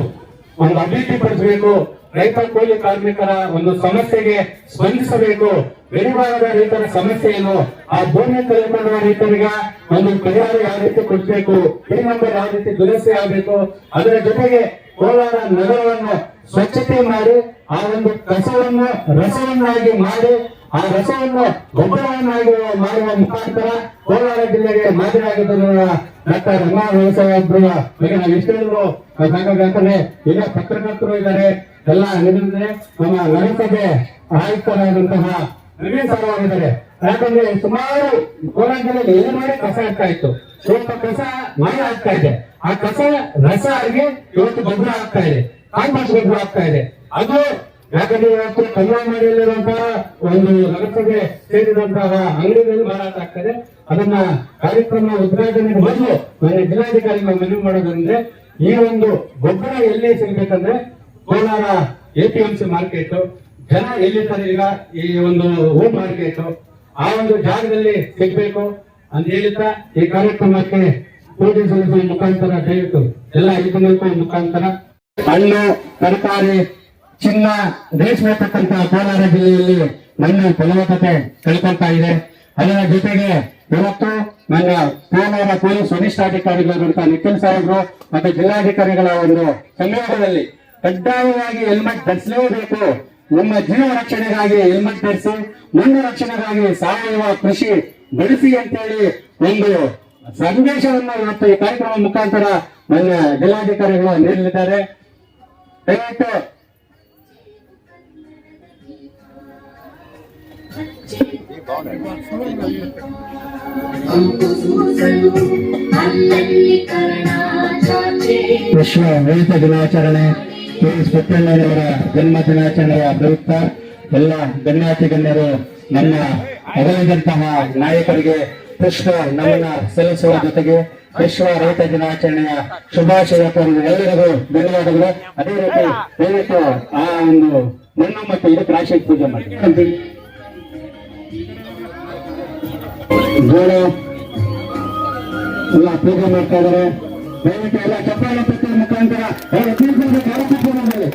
ಅಭಿವೃದ್ಧಿ ಪಡಿಸಬೇಕು, ರೈತ ಕೂಲಿ ಕಾರ್ಮಿಕರ ಒಂದು ಸಮಸ್ಯೆಗೆ ಸ್ಪಂದಿಸಬೇಕು. ಗಡಿಭಾಗದ ರೈತರ ಸಮಸ್ಯೆ ಏನು, ಆ ಭೂಮಿ ಕಳೆದುಕೊಳ್ಳುವ ರೈತರಿಗೆ ಒಂದು ಪರಿಹಾರ ಯಾವ ರೀತಿ ಕೊಡಬೇಕು, ಈ ನಂಬರ್ ಯಾವ ರೀತಿ ದುರಸ್ತಿ ಆಗಬೇಕು, ಅದರ ಜೊತೆಗೆ ಕೋಲಾರ ನಗರವನ್ನು ಸ್ವಚ್ಛತೆ ಮಾಡಿ ಆ ಒಂದು ಕಸವನ್ನು ರಸವನ್ನಾಗಿ ಮಾಡಿ ಆ ರಸವನ್ನು ಗೊಬ್ಬರವನ್ನಾಗಿ ಮಾಡುವ ಮುಖಾಂತರ ಕೋಲಾರ ಜಿಲ್ಲೆಗೆ ಮಾದರಿಯಾಗಿದ್ದ ಡಾಕ್ಟರ್ ರಂಗ ವ್ಯವಸಾಯ ಒಬ್ಬರು ಬಗ್ಗೆ ನಾವು ಎಷ್ಟು ಹೇಳಿದ್ರು ಸಾಕಾಗಂತಾನೆ. ಈಗ ಪತ್ರಕರ್ತರು ಇದ್ದಾರೆ, ಎಲ್ಲ ನಿಲ್ಲಿದ್ರೆ ನಮ್ಮ ನಗರಸಭೆ ಆಯುಕ್ತರಾದಂತಹ ನವೀನ್ ಸರ್ ಅವರಿದ್ದಾರೆ. ಯಾಕಂದ್ರೆ ಸುಮಾರು ಕೋಲಾರ ಜಿಲ್ಲೆಯಲ್ಲಿ ಏನು ಮಾಡಿ ಕಸ ಆಗ್ತಾ ಇತ್ತು, ಸ್ವಲ್ಪ ಕಸ ಮಳೆ ಆಗ್ತಾ ಇದೆ, ಆ ಕಸ ರಸ ಆಗಿ ಇವತ್ತು ಗೊಬ್ಬರ ಆಗ್ತಾ ಇದೆ, ಕಾಂಪೋಸ್ಟ್ ಗೊಬ್ಬರ ಆಗ್ತಾ ಇದೆ. ಅದು ಯಾಕಂದ್ರೆ ಇವತ್ತು ಕನ್ಯಾಕುಮಾರಿಯಲ್ಲಿರುವಂತಹ ಒಂದು ನಗರಸಭೆ ಸೇರಿದಂತಹ ಅಂಗಡಿಗಳಲ್ಲಿ ಮಾರಾಟ ಆಗ್ತದೆ. ಅದನ್ನ ಕಾರ್ಯಕ್ರಮ ಉದ್ಘಾಟನೆ ಮೊದಲು ನನ್ನ ಜಿಲ್ಲಾಧಿಕಾರಿ ಮನವಿ ಮಾಡೋದಂದ್ರೆ ಈ ಒಂದು ಗೊಬ್ಬರ ಎಲ್ಲಿ ಸಿಗ್ಬೇಕಂದ್ರೆ ಕೋಲಾರ APMC ಮಾರ್ಕೆಟ್, ಜನ ಎಲ್ಲಿರ್ತಾರೆ ಈಗ ಈ ಒಂದು ಹೋಮ್ ಮಾರ್ಕೆಟ್, ಆ ಒಂದು ಜಾಗದಲ್ಲಿ ಸಿಗ್ಬೇಕು ಅಂತ ಹೇಳುತ್ತಾ ಈ ಕಾರ್ಯಕ್ರಮಕ್ಕೆ ಪೂಜೆ ಸಲ್ಲಿಸುವ ಮುಖಾಂತರ ದಯವಿಟ್ಟು ಎಲ್ಲ ಇದಕ್ಕೂ ಮುಖಾಂತರ ಹಣ್ಣು ತರಕಾರಿ ಚಿನ್ನ ರೇಷ್ಮೆ ಇರ್ತಕ್ಕಂತಹ ಕೋಲಾರ ಜಿಲ್ಲೆಯಲ್ಲಿ ಮಣ್ಣು ಫಲವತ್ತತೆ ಕಳ್ಕೊಳ್ತಾ ಇದೆ. ಅದರ ಜೊತೆಗೆ ಇವತ್ತು ನನ್ನ ಕೋಲಾರ ಪೊಲೀಸ್ ವರಿಷ್ಠಾಧಿಕಾರಿಗಳಾದಂತಹ ನಿಖಿಲ್ ಸಾಹೇಬ್ರು ಮತ್ತೆ ಜಿಲ್ಲಾಧಿಕಾರಿಗಳ ಒಂದು ಸಂಯೋಗದಲ್ಲಿ ಕಡ್ಡಾಯವಾಗಿ ಹೆಲ್ಮೆಟ್ ಧರಿಸಲೇಬೇಕು. ನಮ್ಮ ಜೀವ ರಕ್ಷಣೆಗಾಗಿ ಹೆಲ್ಮೆಟ್ ಧರಿಸಿ, ಮಣ್ಣು ರಕ್ಷಣೆಗಾಗಿ ಸಾವಯವ ಕೃಷಿ ಬೆಳೆಸಿ ಅಂತೇಳಿ ಒಂದು ಸಂದೇಶವನ್ನು ಇವತ್ತು ಈ ಕಾರ್ಯಕ್ರಮ ಮುಖಾಂತರ ನನ್ನ ಜಿಲ್ಲಾಧಿಕಾರಿಗಳು ನೀಡಲಿದ್ದಾರೆ. ದಯವಿಟ್ಟು ವಿಶ್ವ ರೈತ ದಿನಾಚರಣೆ ಪುಟ್ಟಣ್ಣನವರ ಜನ್ಮ ದಿನಾಚರಣೆಯ ಪ್ರಯುಕ್ತ ಎಲ್ಲ ಗಣ್ಯಾತಿ ಗಣ್ಯರು ನನ್ನ ಅಗಲಿದಂತಹ ನಾಯಕರಿಗೆ ಪುಷ್ಪ ನಮನ ಸಲ್ಲಿಸುವ ಜೊತೆಗೆ ವಿಶ್ವ ರೈತ ದಿನಾಚರಣೆಯ ಶುಭಾಶಯ ಕೋರಿದ ಎಲ್ಲರಿಗೂ ಧನ್ಯವಾದಗಳು. ಅದೇ ರೀತಿ ದಯವಿಟ್ಟು ಆ ಒಂದು ಮಣ್ಣು ಮತ್ತು ಇದಕ್ಕೆ ರಾಶಿ ಪೂಜೆ ಮಾಡಿ ಗೋಳು ಎಲ್ಲ ಪೂಜೆ ಮಾಡ್ತಾ ಇದ್ದಾರೆ. ದಯವಿಟ್ಟು ಎಲ್ಲ ಚಪ್ಪಾಳೆ ಪತ್ರ ಮುಖಾಂತರ ಅವರ ತೀರ್ಪು ಕಾರ್ಯಕ್ರಮದಲ್ಲಿ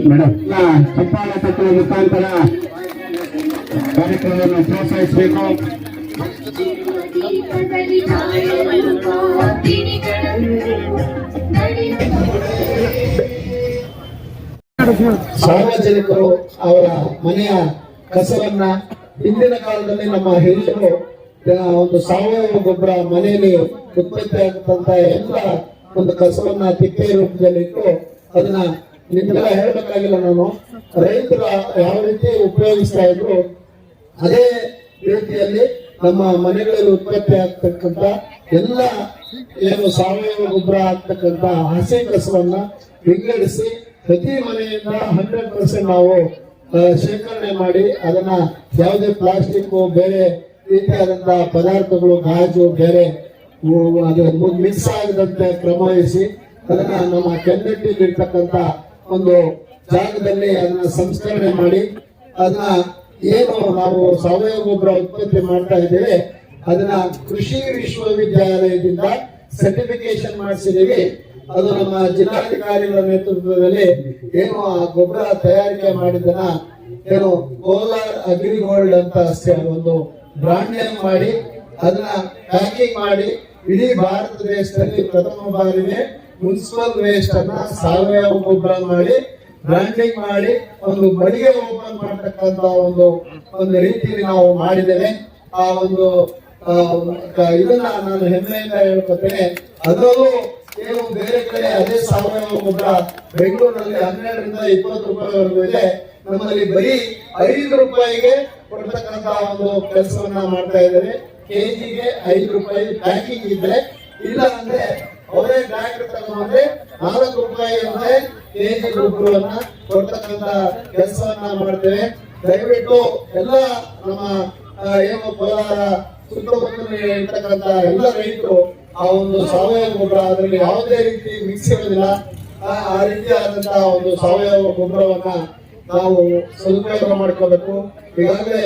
ಮೇಡಮ್ ಚಪ್ಪಾಳೆ ತಟ್ಟುವ ಮುಖಾಂತರ ಕಾರ್ಯಕ್ರಮವನ್ನು ಪ್ರೋತ್ಸಾಹಿಸಬೇಕು. ಸಾರ್ವಜನಿಕರು ಅವರ ಮನೆಯ ಕಸವನ್ನ ಹಿಂದಿನ ಕಾಲದಲ್ಲಿ ನಮ್ಮ ಹಿರಿಯರು ಒಂದು ಸಾವಯವ ಗೊಬ್ಬರ ಮನೆಯಲ್ಲಿ ಉತ್ಪತ್ತಿ ಆಗತಂತ ಎಲ್ಲ ಒಂದು ಕಸವನ್ನ ತಿಪ್ಪೆ ರೂಪದಲ್ಲಿ ಇಟ್ಟು ಅದನ್ನ ನಿಮ್ಗೆಲ್ಲ ಹೇಳ್ಬೇಕಾಗಿಲ್ಲ, ನಾನು ರೈತರು ಯಾವ ರೀತಿ ಉಪಯೋಗಿಸ್ತಾ ಇದ್ರು ಅದೇ ರೀತಿಯಲ್ಲಿ ನಮ್ಮ ಮನೆಗಳಲ್ಲಿ ಉತ್ಪತ್ತಿ ಆಗ್ತಕ್ಕಂತ ಎಲ್ಲ ಏನು ಸಾವಯವ ಗೊಬ್ಬರ ಆಗ್ತಕ್ಕಂತ ಹಸಿ ಕಸವನ್ನ ವಿಂಗಡಿಸಿ ಪ್ರತಿ ಮನೆಯಿಂದ 100% ನಾವು ಶೇಖರಣೆ ಮಾಡಿ ಅದನ್ನ ಯಾವುದೇ ಪ್ಲಾಸ್ಟಿಕ್ ಬೇರೆ ರೀತಿಯಾದಂತಹ ಪದಾರ್ಥಗಳು ಗಾಜು ಬೇರೆ ಅದರ ಮಿಕ್ಸ್ ಆಗದಂತೆ ಕ್ರಮ ವಹಿಸಿ ಅದನ್ನ ನಮ್ಮ ಕೆಂದಟ್ಟಿಲಿರ್ತಕ್ಕಂಥ ಒಂದು ಜಾಗದಲ್ಲಿ ಅದನ್ನ ಸಂಸ್ಕರಣೆ ಮಾಡಿ ಅದನ್ನ ಏನು ನಾವು ಸಾವಯವ ಗೊಬ್ಬರ ಉತ್ಪತ್ತಿ ಮಾಡ್ತಾ ಇದ್ದೇವೆ ಅದನ್ನ ಕೃಷಿ ವಿಶ್ವವಿದ್ಯಾಲಯದಿಂದ ಸರ್ಟಿಫಿಕೇಶನ್ ಮಾಡಿಸಿದೀವಿ. ಅದು ನಮ್ಮ ಜಿಲ್ಲಾಧಿಕಾರಿಗಳ ನೇತೃತ್ವದಲ್ಲಿ ಏನು ಆ ಗೊಬ್ಬರ ತಯಾರಿಕೆ ಮಾಡಿದನ ಏನು ಕೋಲಾರ್ ಅಗ್ರಿಗೋಲ್ಡ್ ಅಂತ ಒಂದು ಬ್ರಾಂಡ್ ನೇಮ್ ಮಾಡಿ ಅದನ್ನ ಪ್ಯಾಕಿಂಗ್ ಮಾಡಿ ಇಡೀ ಭಾರತ ದೇಶದಲ್ಲಿ ಪ್ರಥಮ ಬಾರಿಗೆ ಮುನ್ಸಿಪಲ್ ವೇಸ್ಟ್ ಅನ್ನ ಸಾವಯವ ಗೊಬ್ಬರ ಮಾಡಿ ಬ್ರಾಂಡಿಂಗ್ ಮಾಡಿ ಒಂದು ಮಳಿಗೆ ಓಪನ್ ಮಾಡತಕ್ಕಂತ ಒಂದು ರೀತಿಯಲ್ಲಿ ನಾವು ಮಾಡಿದ್ದೇವೆ. ಆ ಒಂದು ಇದನ್ನ ನಾನು ಹೆಮ್ಮೆಯಿಂದ ಹೇಳ್ಕೊತೇನೆ. ಅದರಲ್ಲೂ ಏನು ಬೇರೆ ಕಡೆ ಅದೇ ಸಾವಯವ ಗೊಬ್ಬರ ಬೆಂಗಳೂರಲ್ಲಿ 12 ರಿಂದ 20 ರೂಪಾಯಿವರೆಗೂ ಇದೆ, ನಮ್ಮಲ್ಲಿ ಬರೀ 5 ರೂಪಾಯಿಗೆ ಕೊಡ್ತಕ್ಕಂತ ಒಂದು ಕೆಲಸವನ್ನ ಮಾಡ್ತಾ ಇದ್ದಾರೆ. ಕೆಜಿಗೆ 5 ರೂಪಾಯಿ ಪ್ಯಾಕಿಂಗ್ ಇದ್ರೆ, ಇಲ್ಲ ಅಂದ್ರೆ ಅವರೇ ಟ್ರ್ಯಾಕ್ಟರ್ ತಗೊಂಡ್ರೆ 4 ರೂಪಾಯಿ ಅಂದ್ರೆ ಕೆಜಿ ಗೊಬ್ಬರವನ್ನ ಕೊಡ್ತಕ್ಕಂತ ಕೆಲಸವನ್ನ ಮಾಡ್ತೇವೆ. ದಯವಿಟ್ಟು ಎಲ್ಲ ನಮ್ಮ ಏನು ಕೋಲಾರ ಸುತ್ತಮುತ್ತಲು ಇರ್ತಕ್ಕಂತ ಎಲ್ಲ ರೈತರು ಆ ಒಂದು ಸಾವಯವ ಗೊಬ್ಬರ ಅದರಲ್ಲಿ ಯಾವುದೇ ರೀತಿ ಮಿಕ್ಸ್ ಇರೋದಿಲ್ಲ, ಆ ರೀತಿಯಾದಂತಹ ಒಂದು ಸಾವಯವ ಗೊಬ್ಬರವನ್ನ ನಾವು ಸದುಪಯೋಗ ಮಾಡ್ಕೋಬೇಕು. ಈಗಾಗಲೇ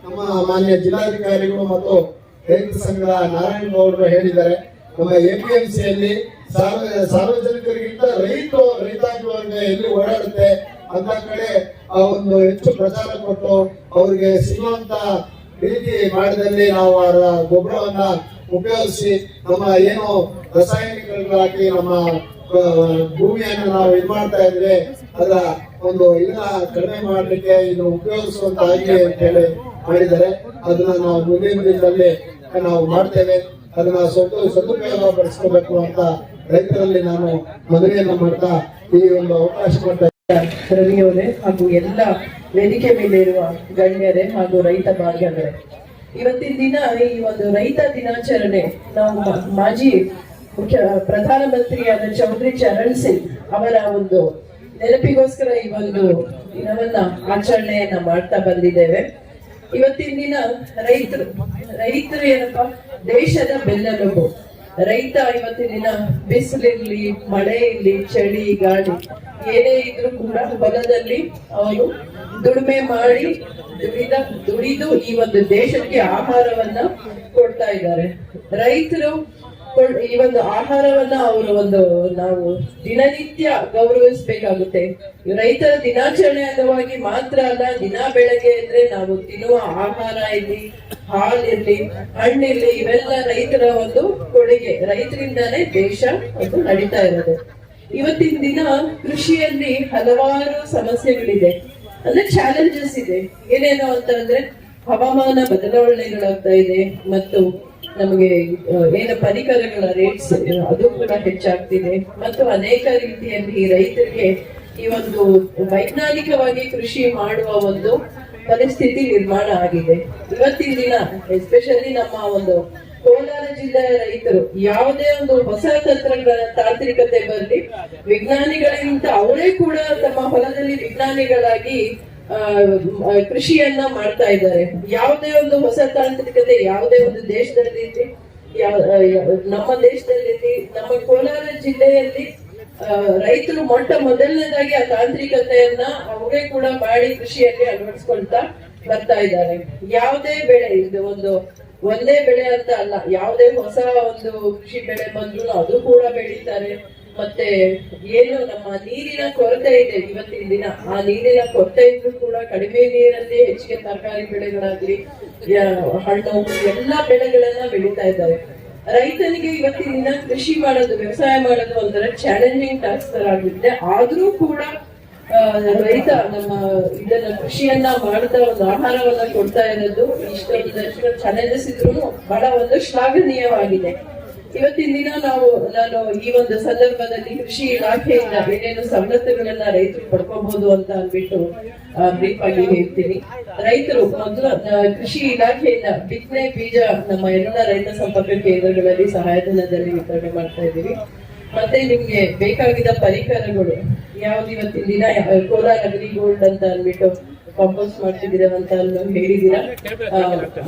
ನಮ್ಮ ಮಾನ್ಯ ಜಿಲ್ಲಾಧಿಕಾರಿಗಳು ಮತ್ತು ರೈತ ಸಂಘ ನಾರಾಯಣ ಗೌಡರು ಹೇಳಿದ್ದಾರೆ, ನಮ್ಮ ಎಪಿಎಂಸಿಯಲ್ಲಿ ಸಾರ್ವಜನಿಕರಿಗಿಂತ ರೈತಾಪಿ ವರ್ಗ ಎಲ್ಲಿ ಓಡಾಡುತ್ತೆ ಅಂತ ಕಡೆ ಆ ಒಂದು ಹೆಚ್ಚು ಪ್ರಚಾರ ಕೊಟ್ಟು ಅವರಿಗೆ ಸಿಗುವಂತ ರೀತಿ ಮಾಡಿದಲ್ಲಿ ನಾವು ಅವರ ಗೊಬ್ಬರವನ್ನ ಉಪಯೋಗಿಸಿ ನಮ್ಮ ಏನು ರಾಸಾಯನಿಕಗಳಾಗಿ ನಮ್ಮ ಭೂಮಿಯನ್ನು ನಾವು ಇದು ಮಾಡ್ತಾ ಇದ್ರೆ ಅದರ ಒಂದು ಇದನ್ನ ಕಡಿಮೆ ಮಾಡಲಿಕ್ಕೆ ಇದು ಉಪಯೋಗಿಸುವಂತ ಆಗಿದೆ ಅಂತ ಹೇಳಿ ಮಾಡಿದ್ದಾರೆ. ಅದನ್ನ ನಾವು ಮುಂದಿನ ದಿನದಲ್ಲಿ ನಾವು ಮಾಡ್ತೇವೆ. ಅದನ್ನ ಸದುಪಯೋಗ ಪಡಿಸ್ಕೋಬೇಕು ಅಂತ ರೈತರಲ್ಲಿ ನಾನು ಮನವಿಯನ್ನ ಮಾಡ್ತಾ ಈ ಒಂದು ಅವಕಾಶ ಕೊಡ್ತಾ ರವಿಯವರೇ ಹಾಗೂ ಎಲ್ಲ ವೇದಿಕೆ ಮೇಲೆ ಇರುವ ಗಣ್ಯರೇ ಹಾಗೂ ರೈತ ಬಾಂಧವರೇ, ಇವತ್ತಿನ ದಿನ ಈ ಒಂದು ರೈತ ದಿನಾಚರಣೆ ನಾವು ಮಾಜಿ ಪ್ರಧಾನಮಂತ್ರಿಯಾದ ಚೌಧರಿ ಚರಣ್ ಸಿಂಗ್ ಅವರ ಒಂದು ನೆನಪಿಗೋಸ್ಕರ ಈ ಒಂದು ದಿನವನ್ನ ಆಚರಣೆಯನ್ನ ಮಾಡ್ತಾ ಬಂದಿದ್ದೇವೆ. ಇವತ್ತಿನ ದಿನ ರೈತರು ಏನಪ್ಪಾ ದೇಶದ ಬೆನ್ನೆಲುಬು. ರೈತ ಇವತ್ತಿನ ದಿನ ಬಿಸಿಲಿರ್ಲಿ, ಮಳೆ ಇರ್ಲಿ, ಚಳಿ, ಗಾಳಿ ಏನೇ ಇದ್ರೂ ಕೂಡ ಹೊಲದಲ್ಲಿ ಅವರು ದುಡಿಮೆ ಮಾಡಿ ದುಡಿದು ಈ ಒಂದು ದೇಶಕ್ಕೆ ಆಹಾರವನ್ನ ಕೊಡ್ತಾ ಇದ್ದಾರೆ. ರೈತರು ಈ ಒಂದು ಆಹಾರವನ್ನ ಅವರು ನಾವು ದಿನನಿತ್ಯ ಗೌರವಿಸಬೇಕಾಗುತ್ತೆ. ರೈತರ ದಿನಾಚರಣೆ ಅಂಗವಾಗಿ ಮಾತ್ರ ಅಲ್ಲ, ದಿನ ಬೆಳಗ್ಗೆ ಇದ್ರೆ ನಾವು ತಿನ್ನುವ ಆಹಾರ ಇರ್ಲಿ, ಹಾಲಿರ್ಲಿ, ಹಣ್ಣಿರ್ಲಿ, ಇವೆಲ್ಲ ರೈತರ ಒಂದು ಕೊಡುಗೆ. ರೈತರಿಂದಾನೇ ದೇಶ ಅದು ನಡೀತಾ ಇರೋದು. ಇವತ್ತಿನ ದಿನ ಕೃಷಿಯಲ್ಲಿ ಹಲವಾರು ಸಮಸ್ಯೆಗಳಿದೆ, ಅಂದ್ರೆ ಚಾಲೆಂಜಸ್ ಇದೆ. ಏನೇನು ಅಂತಂದ್ರೆ ಹವಾಮಾನ ಬದಲಾವಣೆಗಳಾಗ್ತಾ ಇದೆ, ಮತ್ತು ನಮಗೆ ಏನು ಪರಿಕರಗಳ ರೇಟ್ಸ್ ಅದು ಕೂಡ ಹೆಚ್ಚಾಗ್ತಿದೆ, ಮತ್ತು ಅನೇಕ ರೀತಿಯಲ್ಲಿ ರೈತರಿಗೆ ಈ ಒಂದು ವೈಜ್ಞಾನಿಕವಾಗಿ ಕೃಷಿ ಮಾಡುವ ಒಂದು ಪರಿಸ್ಥಿತಿ ನಿರ್ಮಾಣ ಆಗಿದೆ. ಇವತ್ತಿನ ದಿನ ಎಸ್ಪೆಷಲಿ ನಮ್ಮ ಒಂದು ಕೋಲಾರ ಜಿಲ್ಲೆಯ ರೈತರು ಯಾವುದೇ ಒಂದು ಹೊಸ ತಂತ್ರಗಳ ತಾಂತ್ರಿಕತೆ ಬರಲಿ, ವಿಜ್ಞಾನಿಗಳಿಗಿಂತ ಅವರೇ ಕೂಡ ತಮ್ಮ ಹೊಲದಲ್ಲಿ ವಿಜ್ಞಾನಿಗಳಾಗಿ ಕೃಷಿಯನ್ನ ಮಾಡ್ತಾ ಇದ್ದಾರೆ. ಯಾವುದೇ ಒಂದು ಹೊಸ ತಾಂತ್ರಿಕತೆ ಯಾವುದೇ ಒಂದು ದೇಶದಲ್ಲಿ ನಮ್ಮ ದೇಶದಲ್ಲಿ ನಮ್ಮ ಕೋಲಾರ ಜಿಲ್ಲೆಯಲ್ಲಿ ರೈತರು ಮೊದಲನೇದಾಗಿ ಆ ತಾಂತ್ರಿಕತೆಯನ್ನ ಅವರೇ ಕೂಡ ಮಾಡಿ ಕೃಷಿಯಲ್ಲಿ ಅಳವಡಿಸ್ಕೊಳ್ತಾ ಬರ್ತಾ ಇದ್ದಾರೆ. ಯಾವುದೇ ಬೆಳೆ ಇದು ಒಂದೇ ಬೆಳೆ ಅಂತ ಅಲ್ಲ, ಯಾವುದೇ ಹೊಸ ಒಂದು ಕೃಷಿ ಬೆಳೆ ಬಂದ್ರು ಅದು ಕೂಡ ಬೆಳೀತಾರೆ. ಮತ್ತೆ ಏನು ನಮ್ಮ ನೀರಿನ ಕೊರತೆ ಇದೆ ಇವತ್ತಿನ ದಿನ, ಆ ನೀರಿನ ಕೊರತೆ ಇದ್ರೂ ಕೂಡ ಕಡಿಮೆ ನೀರಲ್ಲಿ ಹೆಚ್ಚಿಗೆ ತರಕಾರಿ ಬೆಳೆಗಳಾಗ್ಲಿ, ಹಣ್ಣು, ಎಲ್ಲಾ ಬೆಳೆಗಳನ್ನ ಬೆಳೀತಾ ಇದ್ದಾರೆ. ರೈತನಿಗೆ ಇವತ್ತಿನ ದಿನ ಕೃಷಿ ಮಾಡೋದು, ವ್ಯವಸಾಯ ಮಾಡೋದು ಒಂಥರ ಚಾಲೆಂಜಿಂಗ್ ಟಾಸ್ಕ್ ತರ ಆಗಿದೆ. ಆದ್ರೂ ಕೂಡ ರೈತ ನಮ್ಮ ಇದನ್ನ ಕೃಷಿಯನ್ನ ಮಾಡ್ತಾ ಒಂದು ಆಹಾರವನ್ನ ಕೊಡ್ತಾ ಇರೋದು ಇಷ್ಟೊಂದು ಚಾಲೆಂಜಸ್ ಇದ್ರು ಬಹಳ ಒಂದು ಶ್ಲಾಘನೀಯವಾಗಿದೆ. ಇವತ್ತಿನ ದಿನ ನಾನು ಈ ಒಂದು ಸಂದರ್ಭದಲ್ಲಿ ಕೃಷಿ ಇಲಾಖೆಯಿಂದ ಏನೇನು ಸವಲತ್ತುಗಳನ್ನ ರೈತರು ಪಡ್ಕೋಬಹುದು ಅಂತ ಅಂದ್ಬಿಟ್ಟು ಬ್ರೀಫ್ ಆಗಿ ಹೇಳ್ತೀನಿ. ರೈತರು ಮೊದಲು ಕೃಷಿ ಇಲಾಖೆಯಿಂದ ಬಿತ್ತನೆ ಬೀಜ ನಮ್ಮ ಎಲ್ಲ ರೈತ ಸಂಪರ್ಕ ಕೇಂದ್ರಗಳಲ್ಲಿ ಸಹಾಯಧನದಲ್ಲಿ ವಿತರಣೆ ಮಾಡ್ತಾ ಇದ್ದೀವಿ. ಮತ್ತೆ ನಿಮ್ಗೆ ಬೇಕಾಗಿದ್ದ ಪರಿಕರಗಳು ಯಾವ್ದು ಇವತ್ತಿನ ದಿನ ಕೋಲಾರ ಅಗ್ರಿ ಗೋಲ್ಡ್ ಅಂತ ಅಂದ್ಬಿಟ್ಟು ಕಾಂಪೋಸ್ಟ್ ಮಾಡ್ತಿದ್ದೀರ ಅಂತ ಹೇಳಿದೀರಾ,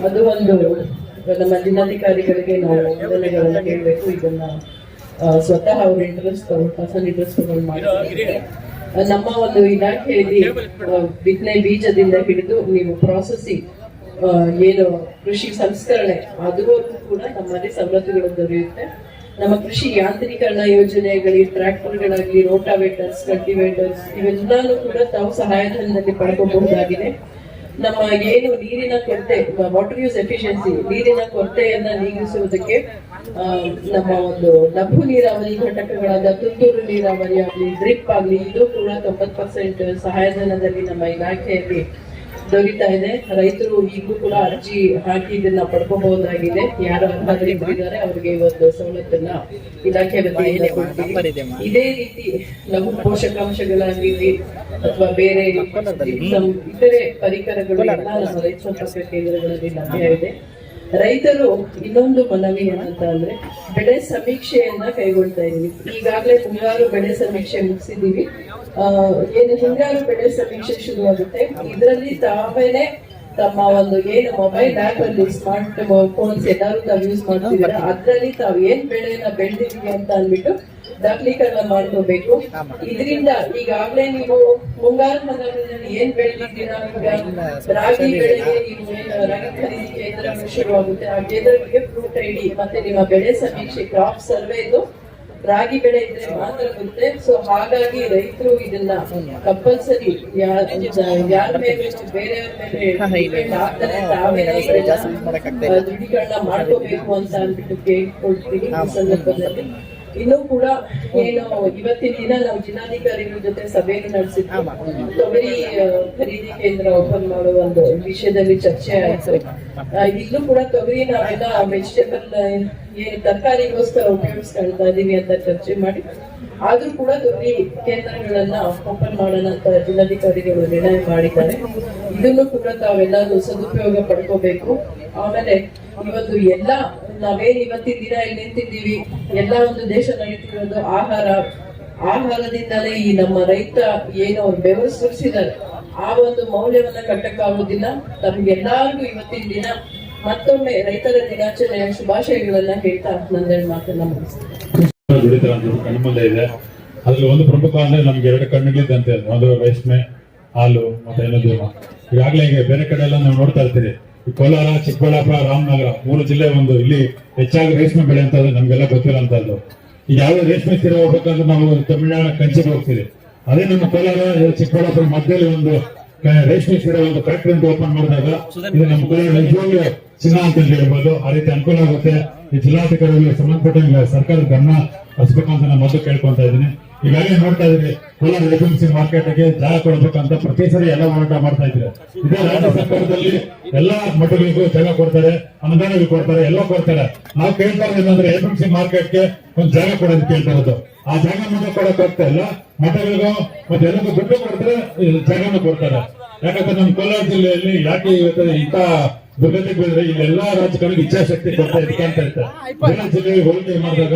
ಅದು ಒಂದು ನಮ್ಮ ಜಿಲ್ಲಾಧಿಕಾರಿಗಳಿಗೆ ನಾವು ವಂದನೆಗಳನ್ನ ಹೇಳ್ಬೇಕು. ಇದನ್ನ ಸ್ವತಃ ಅವ್ರ ಪರ್ಸನಲ್ ಇಂಟ್ರೆಸ್ಟ್ ಮಾಡ್ತಾರೆ. ನಮ್ಮ ಒಂದು ಇಲಾಖೆಯಲ್ಲಿ ಬಿತ್ತನೆ ಬೀಜದಿಂದ ಹಿಡಿದು ನೀವು ಪ್ರಾಸೆಸಿಂಗ್ ಏನು ಕೃಷಿ ಸಂಸ್ಕರಣೆ ಅದುವರೆಗೂ ಕೂಡ ನಮ್ಮಲ್ಲಿ ಸವಲತ್ತುಗಳು ದೊರೆಯುತ್ತೆ. ನಮ್ಮ ಕೃಷಿ ಯಾಂತ್ರೀಕರಣ ಯೋಜನೆಗಳಿಗೆ ಟ್ರ್ಯಾಕ್ಟರ್ಗಳಾಗಲಿ, ರೋಟಾವೇಟರ್ಸ್, ಕಲ್ಟಿವೇಟರ್ಸ್ ಇವೆಲ್ಲಾನು ಕೂಡ ತಾವು ಸಹಾಯಧನದಲ್ಲಿ ಪಡ್ಕೋಬಹುದಾಗಿದೆ. ನಮ್ಮ ಏನು ನೀರಿನ ಕೊರತೆ, ವಾಟರ್ ಯೂಸ್ ಎಫಿಷಿಯನ್ಸಿ, ನೀರಿನ ಕೊರತೆಯನ್ನ ನೀಗಿಸುವುದಕ್ಕೆ ನಮ್ಮ ಒಂದು ಲಘು ನೀರಾವರಿ ಘಟಕಗಳಾದ ತುಂತುರು ನೀರಾವರಿ ಆಗಲಿ, ಡ್ರಿಪ್ ಆಗಲಿ, ಇದು ಕೂಡ 90% ಸಹಾಯಧನದಲ್ಲಿ ನಮ್ಮ ಇಲಾಖೆಯಲ್ಲಿ ದೊರೀತಾ ಇದೆ. ರೈತರು ಈಗಲೂ ಕೂಡ ಅರ್ಜಿ ಹಾಕಿ ಇದನ್ನ ಪಡ್ಕೋಬಹುದಾಗಿದೆ. ಯಾರು ಅರ್ಹರಿದ್ದಾರೆ ಅವರಿಗೆ ಒಂದು ಸವಲತ್ತನ್ನ ಇಲಾಖೆ ವತಿಯಿಂದ ಕೊಡ್ತೀವಿ. ಇದೇ ರೀತಿ ಲಘು ಪೋಷಕಾಂಶಗಳಾಗಲಿ ಅಥವಾ ಬೇರೆ ಇತರೆ ಪರಿಕರಗಳು ಎಲ್ಲ ನಮ್ಮ ರೈತ ಸಂಪರ್ಕ ಕೇಂದ್ರಗಳಲ್ಲಿ ಲಭ್ಯ ಇದೆ. ರೈತರು ಇನ್ನೊಂದು ಮನವಿ ಏನಂತ ಅಂದ್ರೆ ಬೆಳೆ ಸಮೀಕ್ಷೆಯನ್ನ ಕೈಗೊಳ್ತಾ ಇದೀವಿ. ಈಗಾಗಲೇ ಮುಂಗಾರು ಬೆಳೆ ಸಮೀಕ್ಷೆ ಮುಗಿಸಿದೀವಿ. ಏನು ಹಿಂಗಾರು ಬೆಳೆ ಸಮೀಕ್ಷೆ ಶುರುವಾಗುತ್ತೆ. ಇದರಲ್ಲಿ ತಾವೇನೆ ತಮ್ಮ ಒಂದು ಏನು ಮೊಬೈಲ್ ಆಪ್ ಅಲ್ಲಿ ಸ್ಮಾರ್ಟ್ ಫೋನ್ಸ್ ಎಲ್ಲರೂ ತಾವು ಯೂಸ್ ಮಾಡ್ತಿದ್ದೀರಾ, ಅದ್ರಲ್ಲಿ ತಾವು ಏನ್ ಬೆಳೆಯನ್ನ ಬೆಳೆದಿದ್ದೀವಿ ಅಂತ ಅಂದ್ಬಿಟ್ಟು ದಾಖಲೀಕರಣ ಮಾಡ್ಕೋಬೇಕು. ಇದರಿಂದ ಈಗಾಗಲೇ ನೀವು ಮುಂಗಾರು ಹಂಗಾಮಿನಲ್ಲಿ ಏನ್ ಬೆಳೆದಿದ್ದೀರಾ, ರಾಗಿ ಬೆಳೆಗೆ ನೀವು ರಾಗಿ ಖರೀದಿ ಕೇಂದ್ರ ಶುರುವಾಗುತ್ತೆ. ಆ ಕೇಂದ್ರಗಳಿಗೆ ಫ್ರೂಟ್ ಐಡಿ ಮತ್ತೆ ನಿಮ್ಮ ಬೆಳೆ ಸಮೀಕ್ಷೆ ಕ್ರಾಪ್ ಸರ್ವೆದು ರಾಗಿ ಬೆಳೆ ಇದ್ರೆ ಮಾತ್ರ ಬರುತ್ತೆ. ಸೊ ಹಾಗಾಗಿ ರೈತರು ಇದನ್ನ ಕಂಪಲ್ಸರಿ ಯಾರ ಮೇಲೆ ಬೇರೆಯವ್ರ ಮೇಲೆ ದೃಢೀಕರಣ ಮಾಡ್ಕೋಬೇಕು ಅಂತ ಅಂದ್ಬಿಟ್ಟು ಕೇಳ್ಕೊಳ್ತೀವಿ. ಈ ಸಂದರ್ಭದಲ್ಲಿ ಇನ್ನೂ ಕೂಡ ಏನು ಇವತ್ತಿನ ದಿನ ನಾವು ಜಿಲ್ಲಾಧಿಕಾರಿಗಳ ಜೊತೆ ಸಭೆಯನ್ನು ನಡೆಸಿದ್ವಿ. ತೊಗರಿ ಖರೀದಿ ಕೇಂದ್ರ ಓಪನ್ ಮಾಡುವ ಒಂದು ವಿಷಯದಲ್ಲಿ ಚರ್ಚೆ ಆಯ್ತು. ಇಲ್ಲೂ ಕೂಡ ತೊಗರಿ ನಾವೆಲ್ಲ ವೆಜಿಟೇಬಲ್ ಏನು ತರಕಾರಿಗೋಸ್ಕರ ಉಪಯೋಗಿಸ್ಕೊಳ್ತಾ ಇದೀವಿ ಅಂತ ಚರ್ಚೆ ಮಾಡಿ, ಆದ್ರೂ ಕೂಡ ತೊಗರಿ ಕೇಂದ್ರಗಳನ್ನ ಓಪನ್ ಮಾಡೋಣ ಅಂತ ಜಿಲ್ಲಾಧಿಕಾರಿಗಳು ನಿರ್ಣಯ ಮಾಡಿದ್ದಾರೆ. ಇದನ್ನು ಕೂಡ ತಾವೆಲ್ಲರೂ ಸದುಪಯೋಗ ಪಡ್ಕೋಬೇಕು. ಆಮೇಲೆ ಇವತ್ತು ಎಲ್ಲ ನಾವೇನ್ ಇವತ್ತಿನ ದಿನ ಇಲ್ಲಿ ನಿಂತಿದ್ದೀವಿ, ಎಲ್ಲ ಒಂದು ದೇಶ ನಡೀತಿರೋದು ಆಹಾರದಿಂದಲೇ. ಈ ನಮ್ಮ ರೈತ ಏನು ಅವ್ರು ಬೆವರು ಸುರಿಸಿದ್ದಾರೆ ಆ ಒಂದು ಮೌಲ್ಯವನ್ನ ಕಟ್ಟಕ್ಕಾಗೋದಿಲ್ಲ. ತಮ್ಗೆಲ್ಲಾರ್ಗು ಇವತ್ತಿನ ದಿನ ಮತ್ತೊಮ್ಮೆ ರೈತರ ದಿನಾಚರಣೆಯ ಶುಭಾಶಯಗಳನ್ನ ಹೇಳ್ತಾ ನಂದೆರಡು ಮಾತನ್ನ ಮುಗಿಸ್ತೀನಿ. ಕಣ್ಣು ಮುಂದೆ ಇದೆ. ಅದ್ರಲ್ಲಿ ಒಂದು ಪ್ರಮುಖ ಅಂದ್ರೆ ನಮ್ಗೆ 2 ಕಣ್ಣುಗಳಿದ್ದಂತೆ, ಒಂದು ರೇಷ್ಮೆ, ಹಾಲು ಮತ್ತೆ ಏನದು. ಈಗಾಗಲೇ ಈಗ ಬೇರೆ ಕಡೆ ಎಲ್ಲ ನಾವು ನೋಡ್ತಾ ಇರ್ತೀವಿ. ಕೋಲಾರ, ಚಿಕ್ಕಬಳ್ಳಾಪುರ, ರಾಮನಗರ 3 ಜಿಲ್ಲೆ ಒಂದು ಇಲ್ಲಿ ಹೆಚ್ಚಾಗಿ ರೇಷ್ಮೆ ಬೆಳೆ ಅಂತ ನಮ್ಗೆಲ್ಲ ಗೊತ್ತಿರೋಂಥದ್ದು. ಈಗ ಯಾವ್ದು ರೇಷ್ಮೆ ಸೀರೆ ಹೋಗ್ಬೇಕಂದ್ರೆ ನಾವು ತಮಿಳುನಾಡು ಕಂಚಿಗೆ ಹೋಗ್ತೀವಿ. ಅದೇ ನಮ್ಮ ಕೋಲಾರ, ಚಿಕ್ಕಬಳ್ಳಾಪುರ ಮಧ್ಯದಲ್ಲಿ ಒಂದು ರೇಷ್ಮೆ ಸೀರೆ ಒಂದು ಫ್ಯಾಕ್ಟರಿ ಅಂತ ಓಪನ್ ಮಾಡಿದಾಗ ಇದು ನಮ್ಮ ಕೋಲಾರ ನಿಜವಾಗ್ಲೂ ಚಿನ್ನ ಅಂತ ಹೇಳ್ಬೋದು. ಆ ರೀತಿ ಅನುಕೂಲ ಆಗುತ್ತೆ. ಈ ಜಿಲ್ಲಾಧಿಕಾರಿಗಳಿಗೆ ಸಂಬಂಧಪಟ್ಟ ಸರ್ಕಾರದ ಗಮನ ಹರಿಸಬೇಕಂತ ನಾನು ಮೊದಲು ಕೇಳ್ಕೊಂತ ಇದ್ದೀನಿ. ಈಗಾಗಲೇ ನೋಡ್ತಾ ಇದ್ರಿ ಕೋಲಾರ ಎಪಿಎಂಸಿ ಮಾರ್ಕೆಟ್ಗೆ ಜಾಗ ಕೊಡ್ಬೇಕಂತ ಪ್ರತಿ ಸರಿ ಎಲ್ಲ ಹೋರಾಟ ಮಾಡ್ತಾ ಇದ್ರೆ, ಇದೇ ರಾಜ್ಯ ಸರ್ಕಾರದಲ್ಲಿ ಎಲ್ಲಾ ಮಠಗಳಿಗೂ ಜಾಗ ಕೊಡ್ತಾರೆ, ಅನುದಾನಗಳು ಕೊಡ್ತಾರೆ, ಎಲ್ಲ ಕೊಡ್ತಾರೆ. ನಾವು ಕೇಳ್ತಾ ಇರೋದಂದ್ರೆ ಎಪಿಎಂಸಿ ಮಾರ್ಕೆಟ್ಗೆ ಒಂದು ಜಾಗ ಕೊಡೋದು ಕೇಳ್ತಾ ಇರೋದು. ಆ ಜಾಗ ಮುಂದೆ ಕೊಡಕ್ ಹೋಗ್ತಾ ಇಲ್ಲ. ಮಠಗಳಿಗೂ ಮತ್ತೆ ಎಲ್ಲರಿಗೂ ದುಡ್ಡು ಕೊಡ್ತಾರೆ, ಜಾಗನೂ ಕೊಡ್ತಾರೆ. ಯಾಕಂದ್ರೆ ನಮ್ಮ ಕೋಲಾರ ಜಿಲ್ಲೆಯಲ್ಲಿ ಯಾಕೆ ಇವತ್ತು ಇಂಥ ದುರ್ಗತಿಗೆ ಬಂದ್ರೆ ಇಲ್ಲೆಲ್ಲಾ ರಾಜಕಾರಣಿಗೆ ಇಚ್ಛಾಶಕ್ತಿ ಕೊಡ್ತಾ ಇರ್ತಾರೆ ಬೇರೆ ಜಿಲ್ಲೆಗೆ ಹೋಲಿಕೆ ಮಾಡಿದಾಗ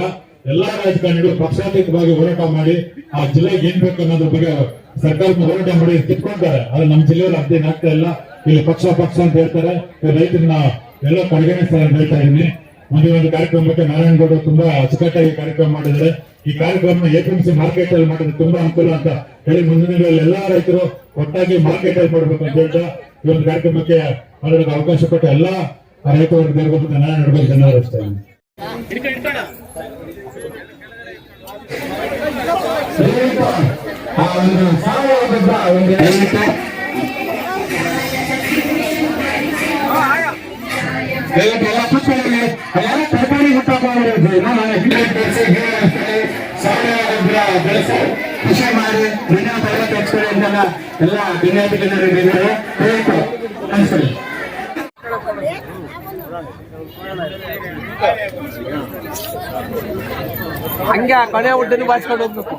ಎಲ್ಲಾ ರಾಜಕಾರಣಿಗಳು ಪಕ್ಷಾತೀತವಾಗಿ ಹೋರಾಟ ಮಾಡಿ ಆ ಜಿಲ್ಲೆಗೆ ಏನ್ ಬೇಕು ಅನ್ನೋದ್ರ ಬಗ್ಗೆ ಸರ್ಕಾರಕ್ಕೆ ಹೋರಾಟ ಮಾಡಿ ಕಿತ್ಕೊಳ್ತಾರೆ. ಆದ್ರೆ ನಮ್ಮ ಜಿಲ್ಲೆಯಲ್ಲಿ ಅದೇನ್ ಆಗ್ತಾ ಇಲ್ಲ. ಇಲ್ಲಿ ಪಕ್ಷ ಅಂತ ಹೇಳ್ತಾರೆ. ರೈತರನ್ನ ಎಲ್ಲ ಕಡೆಗಣಿಸ್ತಾರೆ ಅಂತ ಹೇಳ್ತಾ ಇದೀನಿ. ಮುಂದಿನ ಒಂದು ಕಾರ್ಯಕ್ರಮಕ್ಕೆ ನಾರಾಯಣಗೌಡ ತುಂಬಾ ಅಚ್ಚುಕಟ್ಟಾಗಿ ಕಾರ್ಯಕ್ರಮ ಮಾಡಿದ್ದಾರೆ. ಈ ಕಾರ್ಯಕ್ರಮ APMC ಮಾರ್ಕೆಟ್ ಅಲ್ಲಿ ಮಾಡಿದ್ರೆ ತುಂಬಾ ಅನುಕೂಲ ಅಂತ ಹೇಳಿ ಮುಂದಿನ ದಿನಗಳಲ್ಲಿ ಎಲ್ಲಾ ರೈತರು ಒಟ್ಟಾಗಿ ಮಾರ್ಕೆಟ್ ಅಲ್ಲಿ ಮಾಡಬೇಕು ಅಂತ ಹೇಳ್ತಾ ಈ ಒಂದು ಕಾರ್ಯಕ್ರಮಕ್ಕೆ ಮಾಡೋದಕ್ಕೆ ಅವಕಾಶ ಕೊಟ್ಟು ಎಲ್ಲಾ ರೈತ ವರ್ಗದವರಿಗೂ ನಾರಾಯಣಗೌಡ ಧನ್ಯವಾದ ಅರ್ಪಿಸ್ತಾ ಇದ್ದೀನಿ. ಆ ಒಂದು ಸಾವಯವ ಗೊಬ್ಬರ ಒಂದು ಎಲ್ಲ ಪುಷ್ಪಗಳಲ್ಲಿ ಎಲ್ಲ ತರಕಾರಿ ಹುಟ್ಟಾಕೋದು ಸಾವಯವ ಗೊಬ್ಬರ ಬೆಳೆಸಿ ಕೃಷಿ ಮಾಡಿ ಮಣ್ಣಿನ ಫಲವತ್ತತೆ ಹೆಚ್ಚಿಕೊಳ್ಳಿ ಅಂತೆಲ್ಲ ಎಲ್ಲ ವಿಜ್ಞಾಪಿ ಜನರಿಗೆ ದಯವಿಟ್ಟು ಅನಿಸ್ಕೊಳ್ಳಿ. ಹಂಗೆ ಆ ಕಡೆ ಉಡ್ಡನ್ನು ಬಾಚ್ಕೊಂಡು ಹೋಗ್ಬೇಕು.